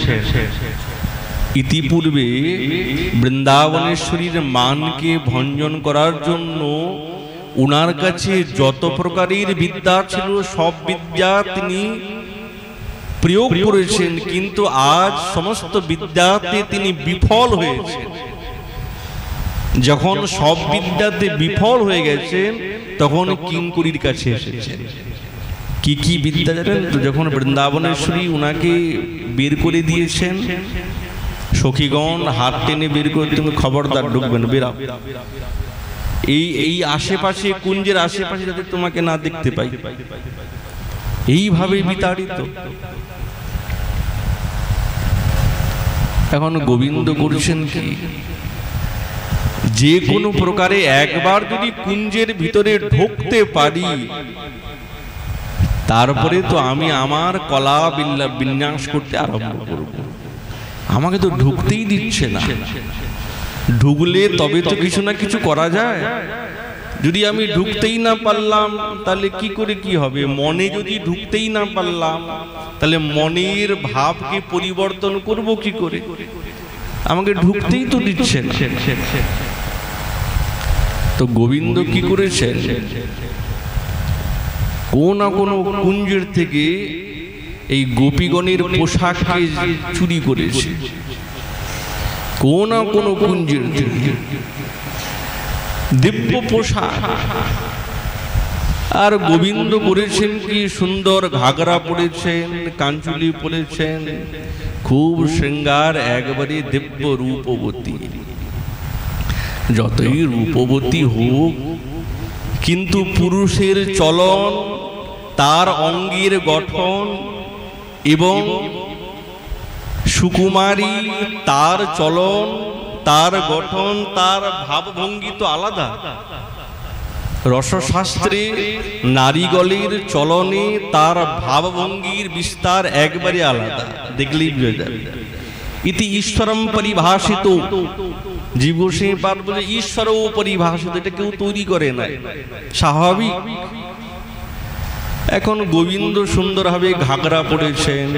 ইতিপূর্বে বৃন্দাবনেশ্বরীর মানকে ভঞ্জন করার জন্য উনার কাছে যত প্রকারের বিদ্যা ছিল সব বিদ্যা তিনি প্রয়োগ করেছেন, কিন্তু আজ সমস্ত বিদ্যাতে তিনি বিফল হয়েছেন। যখন সব বিদ্যাতে বিফল হয়ে গেছেন তখন কিঙ্করীর কাছে এসেছেন। কি কি বিদ্যা জানেন তো? যখন বৃন্দাবনেশ্বরী উনাকে বের করে দিয়েছেন, সখীগণ হাত টেনে বের করে, তুমি খবরদার ঢুকবেন, বেরাও, এই আশেপাশে কুঞ্জের আশেপাশে যাতে তোমাকে না দেখতে পাই, এইভাবে বিতাড়িত। এখন গোবিন্দ করছেন কি, যে কোনো প্রকারে একবার যদি কুঞ্জের ভিতরে ঢুকতে পারি তারপরে তো আমি আমার কলা বিন্যাস করতে আরম্ভ করব। আমাকে তো ঢুকতেই দিচ্ছে না। ঢুকলে তবে তো কিছু না কিছু করা যায়। যদি আমি ঢুকতেই না পারলাম তাহলে কি করে কি হবে? মনে যদি ঢুকতেই না পারলাম তাহলে মনের ভাবকে পরিবর্তন করব কি করে? আমাকে ঢুকতেই তো দিচ্ছে না। তো গোবিন্দ কি করেছেন? কোন না কোন কুঞ্জের থেকে এই গোপীগণের পোশাককে চুরি করেছে, কোন না কোন কুঞ্জের থেকে দিব্য পোশাক। আর গোবিন্দ করেছেন কি সুন্দর ঘাগরা পরেছেন, কাঞ্চুলি পরেছেন, খুব শৃঙ্গার, একবারে দিব্য রূপবতী। যতই রূপবতী হোক কিন্তু পুরুষের চলন, তার অঙ্গের গঠন এবং সুকুমারী তার চলন, তার গঠন, তার ভাবভঙ্গি তো আলাদা। রসশাস্ত্রে নারীগলের চলনে তার ভাবভঙ্গির বিস্তার একবারে আলাদা, দেখলেই বুঝে যাবে। ইতি ঈশ্বরম পরিভাষিত, জীব গোস্বামী পাদ বলে ঈশ্বরও পরিভাষিত, এটা কেউ তৈরি করে না, স্বাভাবিক। এখন গোবিন্দ সুন্দরভাবে ঘাগরা পড়েছেন,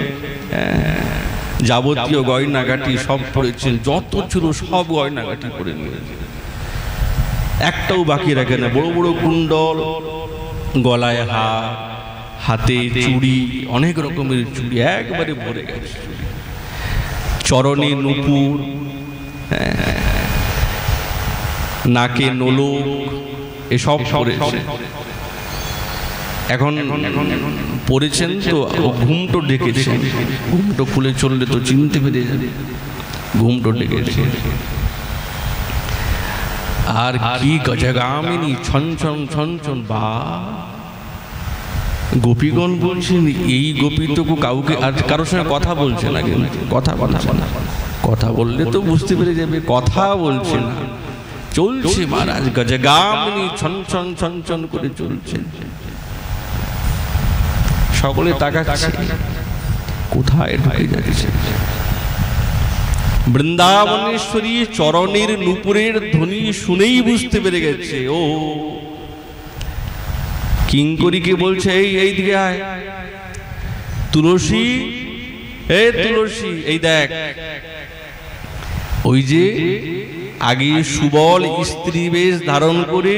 যাবতীয় গয়নাগাটি সব পড়েছেন, যত ছিল সব গয়নাগাটি পরে নিয়েছেন, একটাও বাকি রাখে না। বড় বড় কুণ্ডল, গলায় হার, হাতে চুড়ি, অনেক রকমের চুড়ি একবারে ভরে গেছে, চরণে নূপুর, নাকে নোলক, এসব পরেছে। এখন পড়েছেন তো ঘুমটো ডেকেছেন, ঘুমটো খুলে চললে তো চিনতে পেরে যাবে, ঘুমটো ডেকেছে। আর কি গজগামিনী ছনছন ছনছন, বা গোপীগণ বলছেন এই গোপী তো কাউকে আর কারোর সঙ্গে কথা বলছে না, কিন্তু কথা বললে তো বুঝতে পেরে যাবে কথা বলছে না, চলছে মহারাজ গজগামিনী ছনছন ছনছন করে চলছে। সকলে তাকাচ্ছে, কোথায় ঢুকে যাচ্ছে। বৃন্দাবনেশ্বরী চরণের নূপুরের ধ্বনি শুনেই বুঝতে পেরে গেছে। ও কিঙ্করীকে বলছে, এই দিকে আয়, তুলসী, তুলসী, এই দেখ, ওই যে আগে সুবল স্ত্রী বেশ ধারণ করে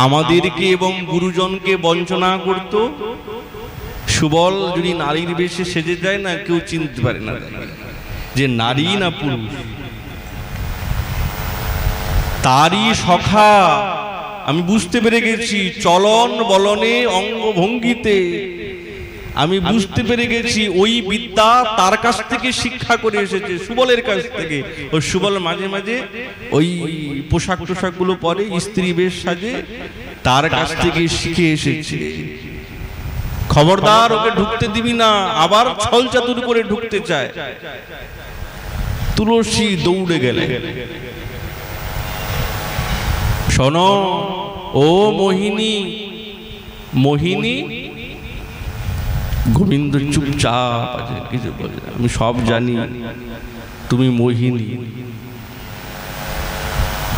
আমাদেরকে এবং গুরুজনকে বঞ্চনা করত, সুবল যদি নারীর বেশে সেজে যায় না, কেউ চিনতে পারে না যে নারী না পুরুষ। তারই সখা আমি বুঝতে পেরে গেছি, চলন বলনে অঙ্গভঙ্গিতে আমি বুঝতে পেরে গেছি ওই বিদ্যা তার কাছ থেকে শিক্ষা করে এসেছে, সুবলের কাছ থেকে। ওই সুবল মাঝে মাঝে ওই পোশাক টোশাক গুলো পরে, স্ত্রী বেশ সাজে, তার কাছ থেকে শিখে এসেছে। খবরদার ওকে ঢুকতে দিবি না, আবার ছল চাতুর করে ঢুকতে চায়। তুলসী দৌড়ে গেলে, শোনো ও মোহিনী, মোহিনী। গোবিন্দ চুপচাপ আছে, কিছু বলে না। আমি সব জানি তুমি মোহিনী,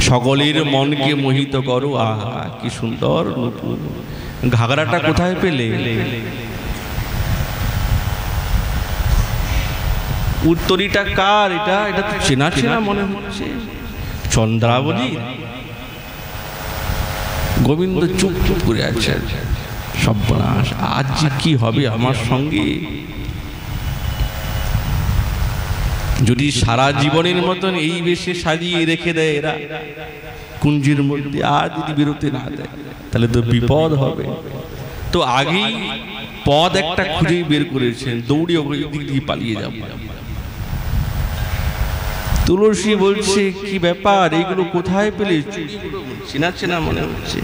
সকলের মনকে মোহিত করো। আহা কি সুন্দর নূপুর। ঘাগরাটা কোথায় পেলে? উত্তরীটা কার? এটা এটা তো চেনা চেনা মনে হচ্ছে, চন্দ্রাবলী। গোবিন্দ চুপ চুপ করে আছে। সর্বনাশ, আজ যে কি হবে আমার সঙ্গে? যদি সারা জীবনের মতন এই বেশে সাজিয়ে রেখে দেয় এরা কুঞ্জির মধ্যে, আর যদি বিরতি না দেয় তাহলে তো বিপদ হবে। তো আগেই পদ একটা খুঁজে বের করেছেন, দৌড়ে ওই দিক দিয়ে পালিয়ে যাব। তুলসী বলছে কি ব্যাপার, এগুলো কোথায় পেলে? চেনা চেনা মনে হচ্ছে।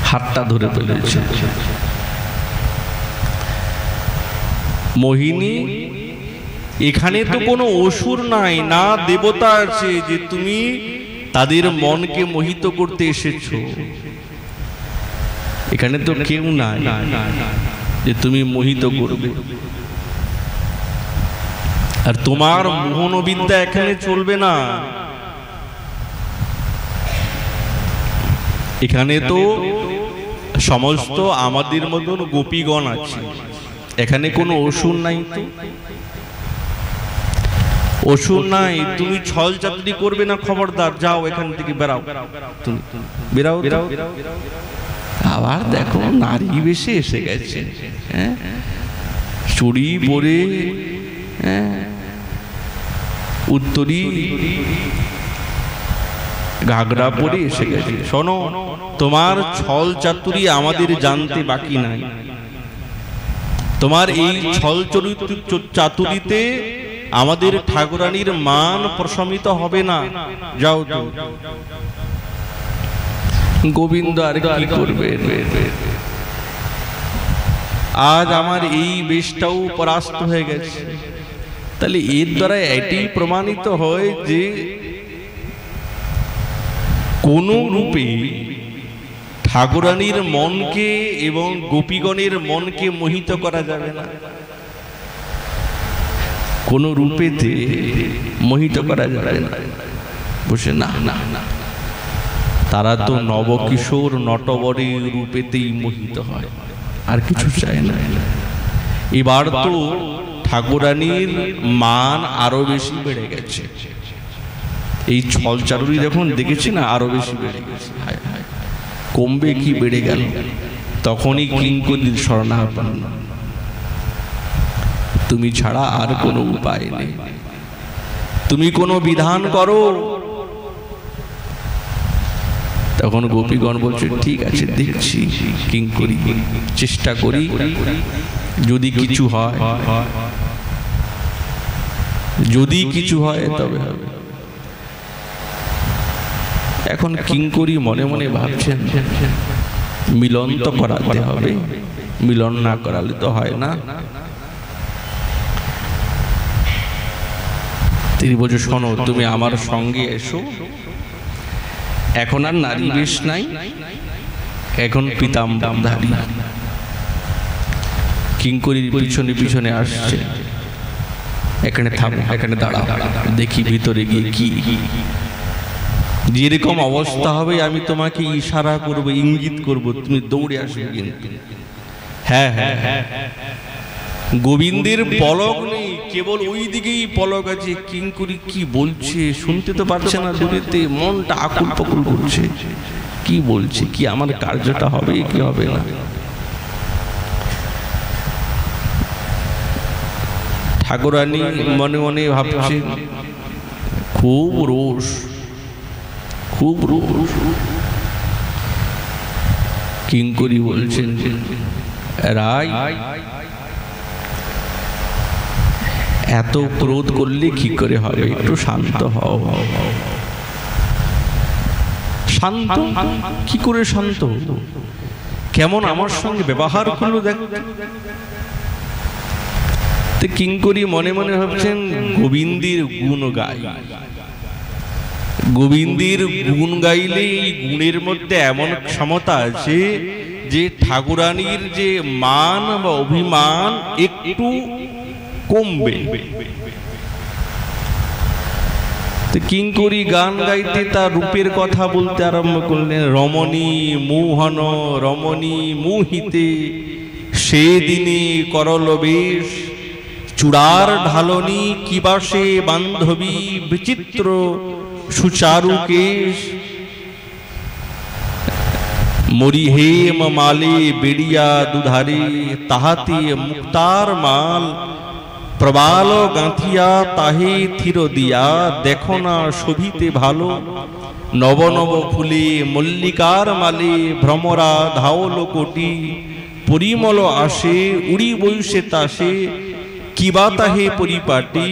হাতটা ধরে ফেলেছে। মোহিনী, এখানে তো কোনো অসুর নাই, না দেবতা আছে যে তুমি তাদের মনকে মোহিত করতে এসেছো। এখানে তো কেউ নাই যে তুমি মোহিত করবে। আর তোমার মোহনবিদ্যা এখানে চলবে না। এখানে তো সমস্ত আমাদের মতন গোপীগণ আছে, এখানে কোনো অসুর নাই। তো অসুর নাই, তুমি ছল চাতুরি করবে না, খবরদার, যাও এখান থেকে, বেরাও, তুমি বেরাও। আবার দেখো নারী বেশে এসে গেছে, হ্যাঁ, চুড়ি পরে, হ্যাঁ, উত্তরী ঘাগরা পরে এসে গেছে। শোনো, তোমার ছল চাতুরি আমাদের জানতে বাকি নাই। তোমার এই ছল চাতুরিতে আমাদের ঠাকুরানীর মান প্রশমিত হবে না, যাও তো। গোবিন্দ আর কি করবে? আজ আমার এই বেশটাও পরাস্ত হয়ে গেছে। তাহলে এর দ্বারা এটি প্রমাণিত হয় যে কোন রূপে ঠাকুরানীর মনকে এবং গোপীগণের মনকে মোহিত করা যাবে না, কোন রূপেতে মোহিত করা যাবে না। বসে না না না, তারা তো নবকিশোর নটবরের রূপেতেই মোহিত হয়, আর কিছু চায় না। এবার তো ঠাকুরানীর মান আরো বেশি বেড়ে গেছে। এই ছল চাতুরি যখন দেখেছি না, আরো বেশি বেড়ে গেছে। কমবে কি, বেড়ে গেল। তখনই কিঙ্করীর শরণাপন্ন, তুমি ছাড়া আর কোনো উপায় নেই, তুমি কোনো বিধান করো। তখন গোপীগণ বলছে ঠিক আছে, দেখছি, কিঙ্করী, চেষ্টা করি, যদি কিছু হয়, যদি কিছু হয় তবে হবে। এখন কিঙ্করী মনে মনে ভাবছেন মিলন তো করাতে হবে, মিলন না করালে তো হয় না। তিনি বলছে শোনো, তুমি আমার সঙ্গে এসো। এখন আর নারী বেশ নাই, এখন পীতাম্বরধারী। কিঙ্করীর পিছনে পিছনে আসছে। এখানে থামো, এখানে দাঁড়াও, দেখি ভিতরে গিয়ে কি। যেরকম অবস্থা হবে আমি তোমাকে ইশারা করব, ইঙ্গিত করব, তুমি দৌড়ে আসবে কিন্তু। হ্যাঁ হ্যাঁ হ্যাঁ, গোবিন্দের পলক নেই, কেবল ওই দিকেই পলক আছে। কিঙ্করী কি বলছে শুনতে তো পারছে না, দূরেতে মনটা আকুল পাকুল করছে। কি বলছে, কি আমার কার্যটা হবে কি হবে না। ঠাকুরানী মনে মনে ভাবছে খুব রোষ, খুব রোষ। কিঙ্করী বলছেন, রাই এত ক্রোধ করলে কি করে হবে, একটু শান্ত হও। শান্ত কি করে শান্ত, কেমন আমার সঙ্গে ব্যবহার করলো দেখ। কিঙ্করী মনে মনে ভাবছেন গোবিন্দের গুণ গাই, গোবিন্দের গুণ গাইলে এই গুণের মধ্যে এমন ক্ষমতা আছে যে ঠাকুরানীর যে মান বা অভিমান একটু কমবে। কিঙ্করী গান গাইতে তার রূপের কথা বলতে আরম্ভ করলেন। রমণী মোহন রমণী মোহিতে, সেদিনে করল বেশ, চূড়ার ঢালনি কিবাসে বান্ধবী, বিচিত্র সুচারু কেশ, মরিহেম মালে বেড়িয়া দুধারে, তাহাতে মুক্তার মাল প্রবাল গাঁথিয়া, তাহে থির দিয়া, দেখো না শোভিতে ভালো, নব নব ফুলে মল্লিকার মালে, ভ্রমরা ধাওল কোটি, পরিমল আসে উড়ি বৈশে তাসে, কিবা তাহে পরিপাটি,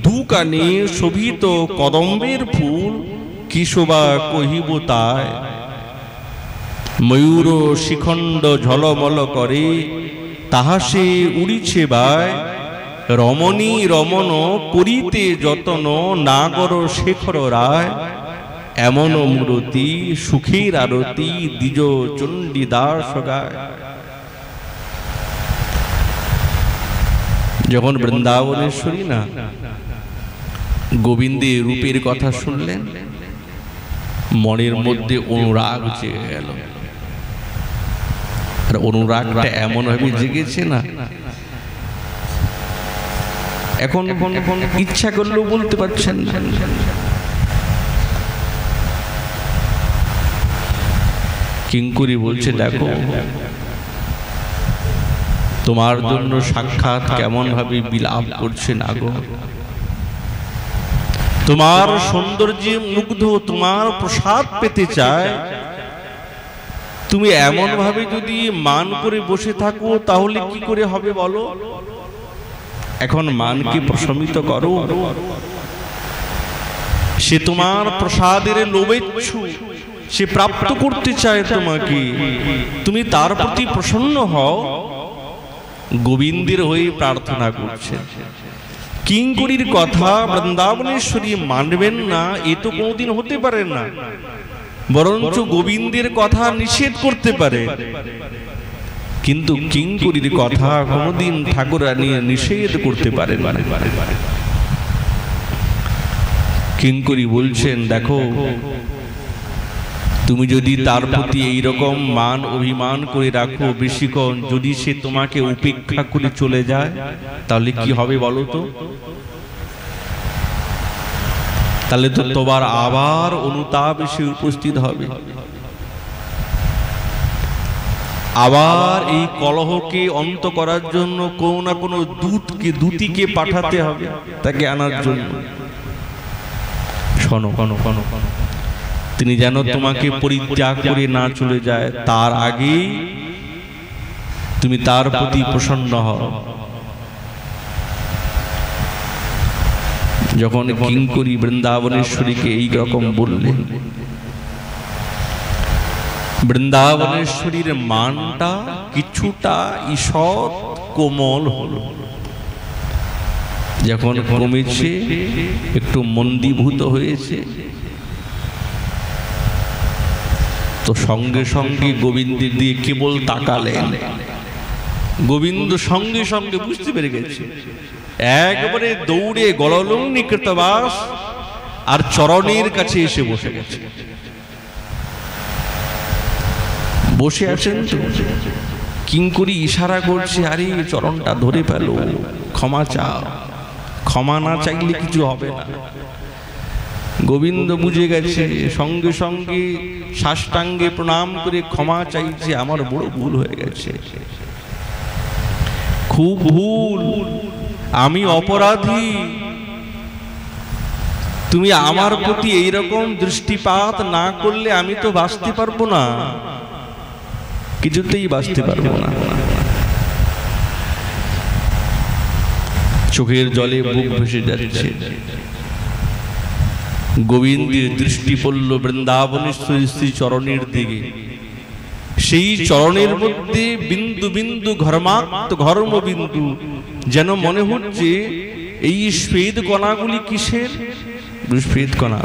দু কানে শোভিত কদম্বের ফুল, কি শোভা কহিব তাই, ময়ূর শিখণ্ড ঝলমল করে, তাহা সে উড়িছে বায়, রমণী রমণ করিতে যতন, নাগর শেখর রায়, এমন মূরতি সুখের আরতি, দ্বিজ চণ্ডীদাস গায়। যখন বৃন্দাবনেশ্বরী না গোবিন্দের রূপের কথা শুনলেন, মনের মধ্যে অনুরাগ জেগে গেল। আর অনুরাগটা এমন ভাবে জেগেছে না, এখন ইচ্ছা করলেও বলতে পারছেন না। কিঙ্করী বলছে, দেখো তোমার জন্য সাক্ষাৎ কেমন ভাবে বিলাপ করছে না গো, তোমার সৌন্দর্যে মুগ্ধ, তোমার প্রসাদ পেতে চায়। তুমি এমন ভাবে যদি মান করে বসে থাকো তাহলে কি করে হবে বলো। এখন মানকে প্রশমিত করো। সে তোমার প্রসাদের লোভেচ্ছু, সে প্রাপ্ত করতে চায় তোমাকে, তুমি তার প্রতি প্রসন্ন হও। গোবিন্দের হয়ে প্রার্থনা করছে। কিঙ্করীর কথা বৃন্দাবনেশ্বরী মানবেন না, এ তো কোনদিন হতে পারে না, বরঞ্চ গোবিন্দের কথা নিষেধ করতে পারে। কিন্তু কিঙ্করীর কথা কোনদিন ঠাকুরানী নিষেধ করতে পারেন না। কিঙ্করী বলছেন, দেখো তুমি যদি তার প্রতি এইরকম মান অভিমান করে রাখো বেশিক্ষণ, যদি সে তোমাকে উপেক্ষা করে চলে যায় তাহলে কি হবে বলো তো। তাহলে তো তোমার আবার অনুতাপ এসে উপস্থিত হবে, আবার এই কলহকে অন্ত করার জন্য কোনো না কোনো দূতিকে পাঠাতে হবে তাকে আনার জন্য। শোনো, তিনি যেন তোমাকে পরিত্যাগ করে না চলে যায়, তার আগেই তুমি তার প্রতি প্রসন্ন হও। যখন কিঙ্করী বৃন্দাবনেশ্বরীকে এই রকম বললেন, বৃন্দাবনেশ্বরীর মানটা কিছুটা ঈষৎ কোমল হল। যখন কমেছে, একটু মন্দীভূত হয়েছে, তো সঙ্গে সঙ্গে গোবিন্দের দিয়ে কেবল তাকালেন। গোবিন্দ সঙ্গে সঙ্গে বুঝতে পেরে গেছে, একবারে দৌড়ে গললগ্নি কৃতবাস আর চরণের কাছে এসে বসে গেছে। বসে আছেন তো, কিঙ্করী ইশারা করছে, আরে চরণটা ধরে পেল, ক্ষমা চাও, ক্ষমা না চাইলে কিছু হবে না। গোবিন্দ বুঝে গেছে, সঙ্গে সঙ্গে সাষ্টাঙ্গে প্রণাম করে ক্ষমা চাইছে, আমার বড় ভুল হয়ে গেছে, খুব ভুল, আমি অপরাধী। তুমি আমার প্রতি এইরকম দৃষ্টিপাত না করলে আমি তো বাঁচতে পারবো না, কিছুতেই বাঁচতে পারবো না। চোখের জলে বুক ভেসে যাচ্ছে। গোবিন্দের দৃষ্টি পড়ল বৃন্দাবনেশ্বরী শ্রী চরণের দিকে। সেই চরণের মধ্যে বিন্দু বিন্দু ঘর্ম বিন্দু, যেন মনে হচ্ছে এই শ্বেত কণাগুলি কিসের? শ্বেত কণা,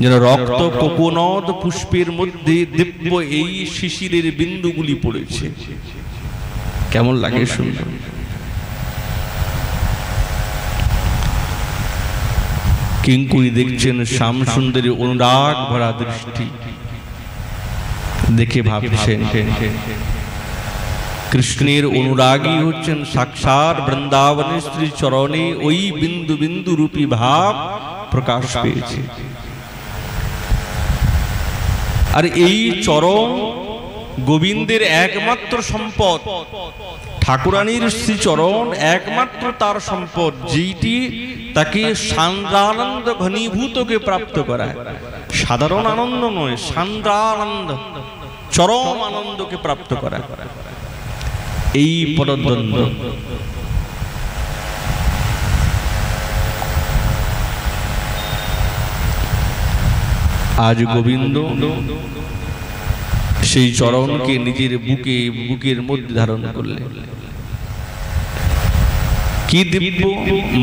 যেন রক্ত কোকোনদ পুষ্পের মধ্যে দিব্য এই শিশিরের বিন্দুগুলি পড়েছে। কেমন লাগে সুন্দর। কিঙ্কুরি দেখছেন শ্যামসুন্দরী অনুরাগ ভরা দৃষ্টি দেখে ভাবছেন কৃষ্ণের অনুরাগী হচ্ছেন সাক্ষাৎ বৃন্দাবনের শ্রী চরণে ওই বিন্দু বিন্দু রূপী ভাব প্রকাশ পেয়েছে। আর এই চরণ গোবিন্দের একমাত্র সম্পদ, ঠাকুরানীর শ্রীচরণ একমাত্র তার সম্পদ, যেটি তাকে সান্দ্রানন্দ ঘনীভূতকে প্রাপ্ত করায়। সাধারণ আনন্দ নয়, সান্দ্রানন্দ, চরম আনন্দকে প্রাপ্ত করায়। এই পরদ্বন্দ্ব আজ গোবিন্দ সেই চরণকে নিজের বুকের মধ্যে ধারণ করলেন। কি দিব্য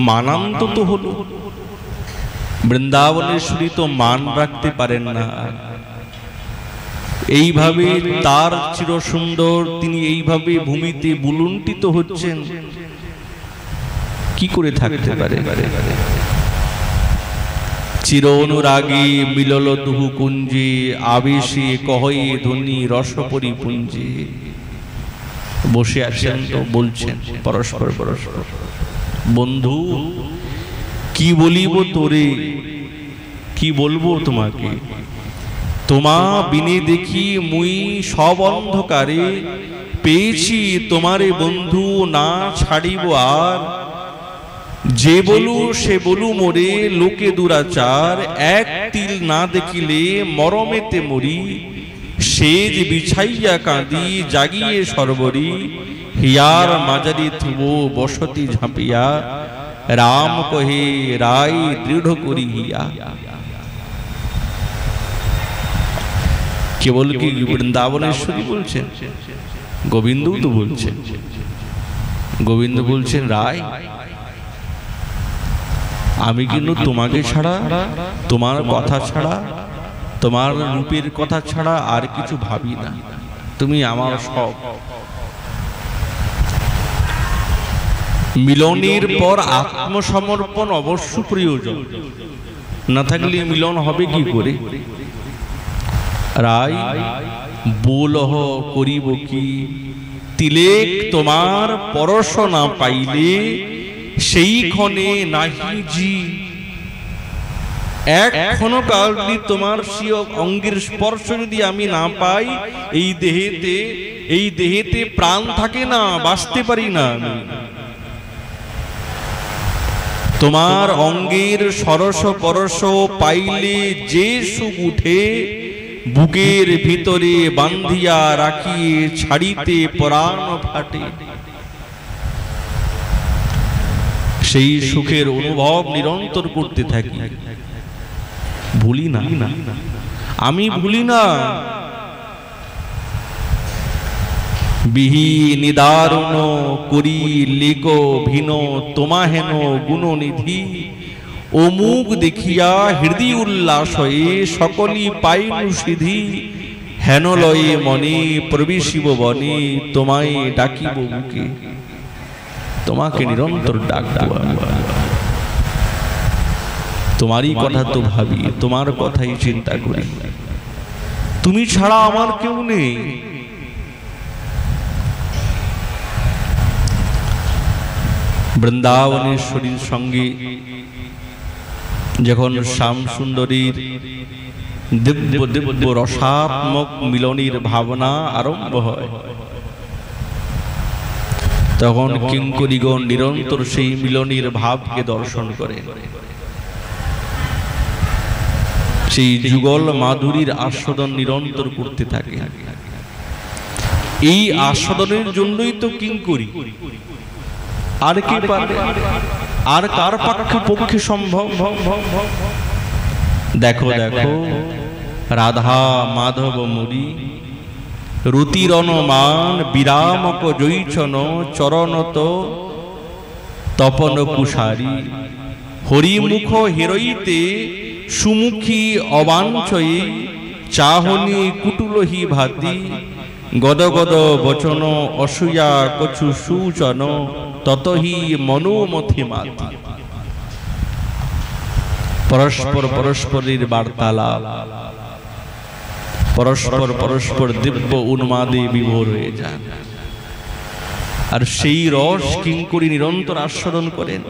মানান্ত তো হলো। বৃন্দাবনেশ্বরী তো মান রাখতে পারেন না, এইভাবে তার চির সুন্দর তিনি এইভাবে ভূমিতে বুলুন্টিত হচ্ছেন, কি করে থাকতে পারে? চির অনুরাগী মিলল দুহু কুঞ্জে, আবেশে কহয়ে ধ্বনি রস পরিপুঞ্জে। বসে আছেন তো বলছেন পরস্পর পরস্পর, বন্ধু কি বলিব তোরে, কি বলবো তোমাকে? তোমা বিনে দেখি মুই সব অন্ধকারে, পেয়েছি তোমারে বন্ধু না ছাড়িব আর। যে বলু সে বলু মোরে লোকে দুরাচার, এক তিল না দেখিলে মরমেতে মরি। সেজ বিছাইয়া কাঁদি জাগিয়ে সর্বরি, হিয়ার মাজারি থুব বসতি ঝাঁপিয়া। রাম কহে রাই দৃঢ় করি হিয়া। কেবল কি বৃন্দাবনেশ্বরী বলছেন? গোবিন্দ তো বলছেন। গোবিন্দ বলছেন, রায় আমি কিন্তু তোমাকে ছাড়া, তোমার কথা ছাড়া, তোমার রূপের কথা ছাড়া আর কিছু ভাবি না। তুমি আমার সব। মিলনের পর আত্মসমর্পণ অবশ্য প্রয়োজন, না থাকলে মিলন হবে কি করে? রায় বোলহ করিব কি, তিলেক তোমার পরশ না পাইলে সেই ক্ষণে নাহি জি। এক ক্ষণকাল যদি তোমার সেই অঙ্গের স্পর্শ যদি আমি না পাই, এই দেহেতে প্রাণ থাকে না, বাঁচতে পারি না আমি। তোমার অঙ্গের সরস পরশ পাইলে যে সুখ উঠে, বুকের ভিতরে বান্ধিয়া রাখিয়ে ছাড়িতে পরাণ ফাটে। সেই সুখের অনুভব নিরন্তর করতে থাকি, ভুলি না, আমি ভুলি না। বিহি নিদারুণ করি লেক ভিন তোমাহেন গুণনিধি। অমুক দেখিয়া হৃদয় উল্লাস হয়ে সকলই পাইনু সিধি। হেন লয়ে মনে প্রবেশিব বনে, তোমায় ডাকিব বুকে। তোমাকে নিরন্তর ডাকব, তোমারই কথা তো ভাবি, তোমার কথাই চিন্তা করি। তুমি ছাড়া আমার কেউ নেই। বৃন্দাবনেশ্বরীর সঙ্গে যখন শ্যামসুন্দরীর দিব্য দিব্য রসাত্মক মিলনের ভাবনা আরম্ভ হয়, তখন কিঙ্করীগণ নিরন্তর সেই মিলনের ভাবকে দর্শন করেন, সেই যুগল মাধুরীর আস্বাদন নিরন্তর করতে থাকে। এই আস্বাদনের জন্যই তো কিঙ্করী, আর কি পারে, আর কার পক্ষে সম্ভব? দেখো দেখো রাধা মাধব মুরি রুতিরনমান বিরামক জৈছন চরণত তপন কুশারী হরিমুখ হেরইতে সুমুখী অবাঞ্ছয়ে চাহনি কুটুলহি ভাতি গদ গদ বচন অসূয়া কছু সুচন ততহি মনোমথি মাতি। পরস্পর পরস্পরের বার্তালাপ, পরস্পর পরস্পর দিব্য উন্মাদে বিভোর হয়ে যান, আর সেই রস কিঙ্করী নিরন্তর আস্বাদন করেন।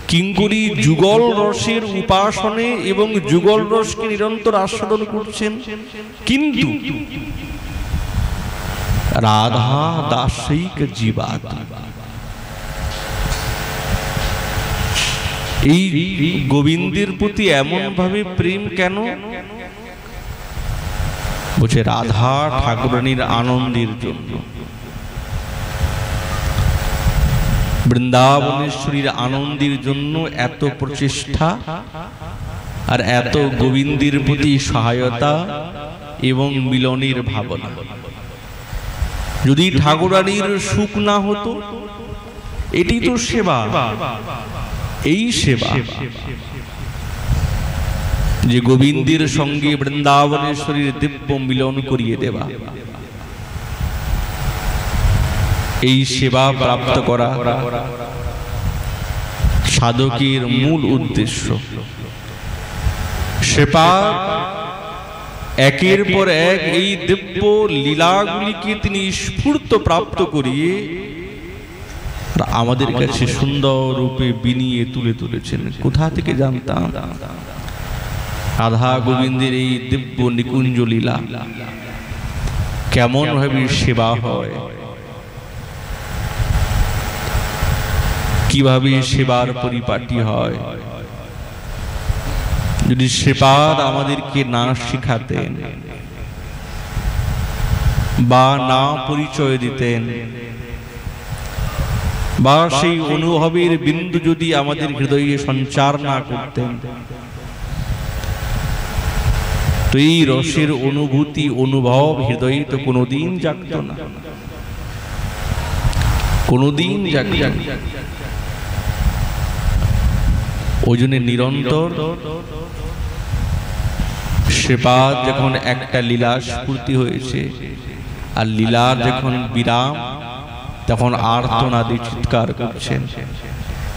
কিঙ্করী যুগল রসের উপাসনে এবং যুগল রসকে নিরন্তর আস্বাদন করছেন, কিন্তু রাধা দাসৈক জীবাত, এই গোবিন্দের প্রতি এমন ভাবে প্রেম কেন? বলছে রাধা ঠাকুরানীর আনন্দের জন্য, বৃন্দাবনেশ্বরীর আনন্দের জন্য এত প্রচেষ্টা আর এত গোবিন্দের প্রতি সহায়তা এবং মিলনের ভাবনা। যদি ঠাকুরানীর সুখ না হতো, এটি তো সেবা, এই সেবা যে গোবিন্দের সঙ্গে বৃন্দাবনেশ্বরীর দিব্য মিলন করিয়ে দেওয়া, এই সেবা প্রাপ্ত করা সাধকের মূল উদ্দেশ্য। সেবা একের পর এক এই দিব্য লীলাগুলিকে তিনি স্ফূর্ত প্রাপ্ত করিয়ে আমাদের কাছে সুন্দর রূপে বিনিয়ে তুলে তুলেছেন। কোথা থেকে জানতাম রাধা গোবিন্দের এই দিব্য নিকুঞ্জ লীলা কেমন ভাবে সেবা হয়, কিভাবে সেবার পরিপাটি হয়। যদি সেবার আমাদেরকে না শিখাতেন বা না পরিচয় দিতেন, বা সেই অনুভবের বিন্দু যদি আমাদের হৃদয়ে সঞ্চার না করতেন, তো এই রসের অনুভূতি অনুভব হৃদয়ে তো কোনোদিন জাগত না, কোনোদিন জাগত। ওই জন্য নিরন্তর সেবার যখন একটা লীলা স্ফূর্তি হয়েছে আর লীলার যখন বিরাম, তখন আর্তনাদে চিৎকার করছেন।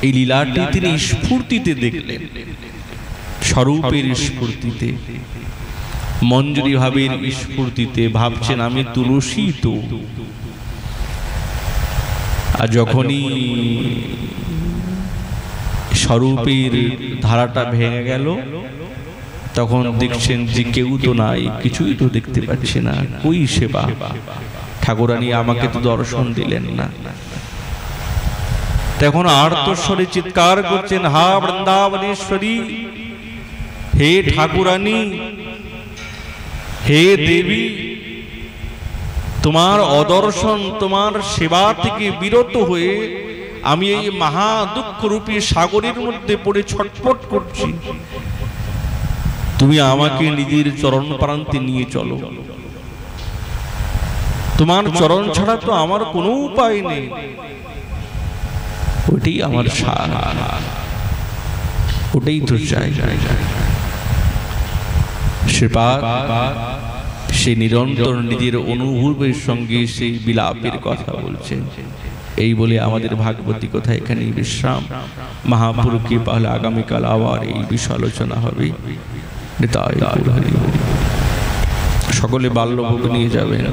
এই লীলাটি তিনি স্ফূর্তিতে দেখলেন, স্বরূপের স্ফূর্তিতে, মঞ্জুরি ভাবের স্ফূর্তিতে ভাবছেন আমি তুলসী তো। আর যখনই স্বরূপের ধারাটা ভেঙে গেল, তখন দেখছেন যে কেউ তো নাই, কিছুই তো দেখতে পাচ্ছি না, কই সেবা, ঠাকুরানী আমাকে তো দর্শন দিলেন না। তখন আর্তস্বরে চিৎকার করছেন, হা বৃন্দাবনেশ্বরী, হে ঠাকুরানী, হে দেবী, তোমার অদর্শন, তোমার সেবা থেকে বিরত হয়ে আমি এই মহা দুঃখ রূপী সাগরের মধ্যে পড়ে ছটফট করছি। তুমি আমাকে নিজের চরণ প্রান্তে নিয়ে চলো, তোমার চরণ ছাড়া তো আমার কোনো উপায় নেই। ওটাই আমার সারা, ওটাই তো চাই। সে নিরন্তর নিজের অনুভবের সঙ্গে সেই বিলাপের কথা বলছেন। এই বলে আমাদের ভাগবতী কথা এখানে বিশ্রাম। মহাপুরুষকে পাহলে আগামীকাল আবার এই বিষয় আলোচনা হবে। সকলে বাল্যভোগ নিয়ে যাবেন।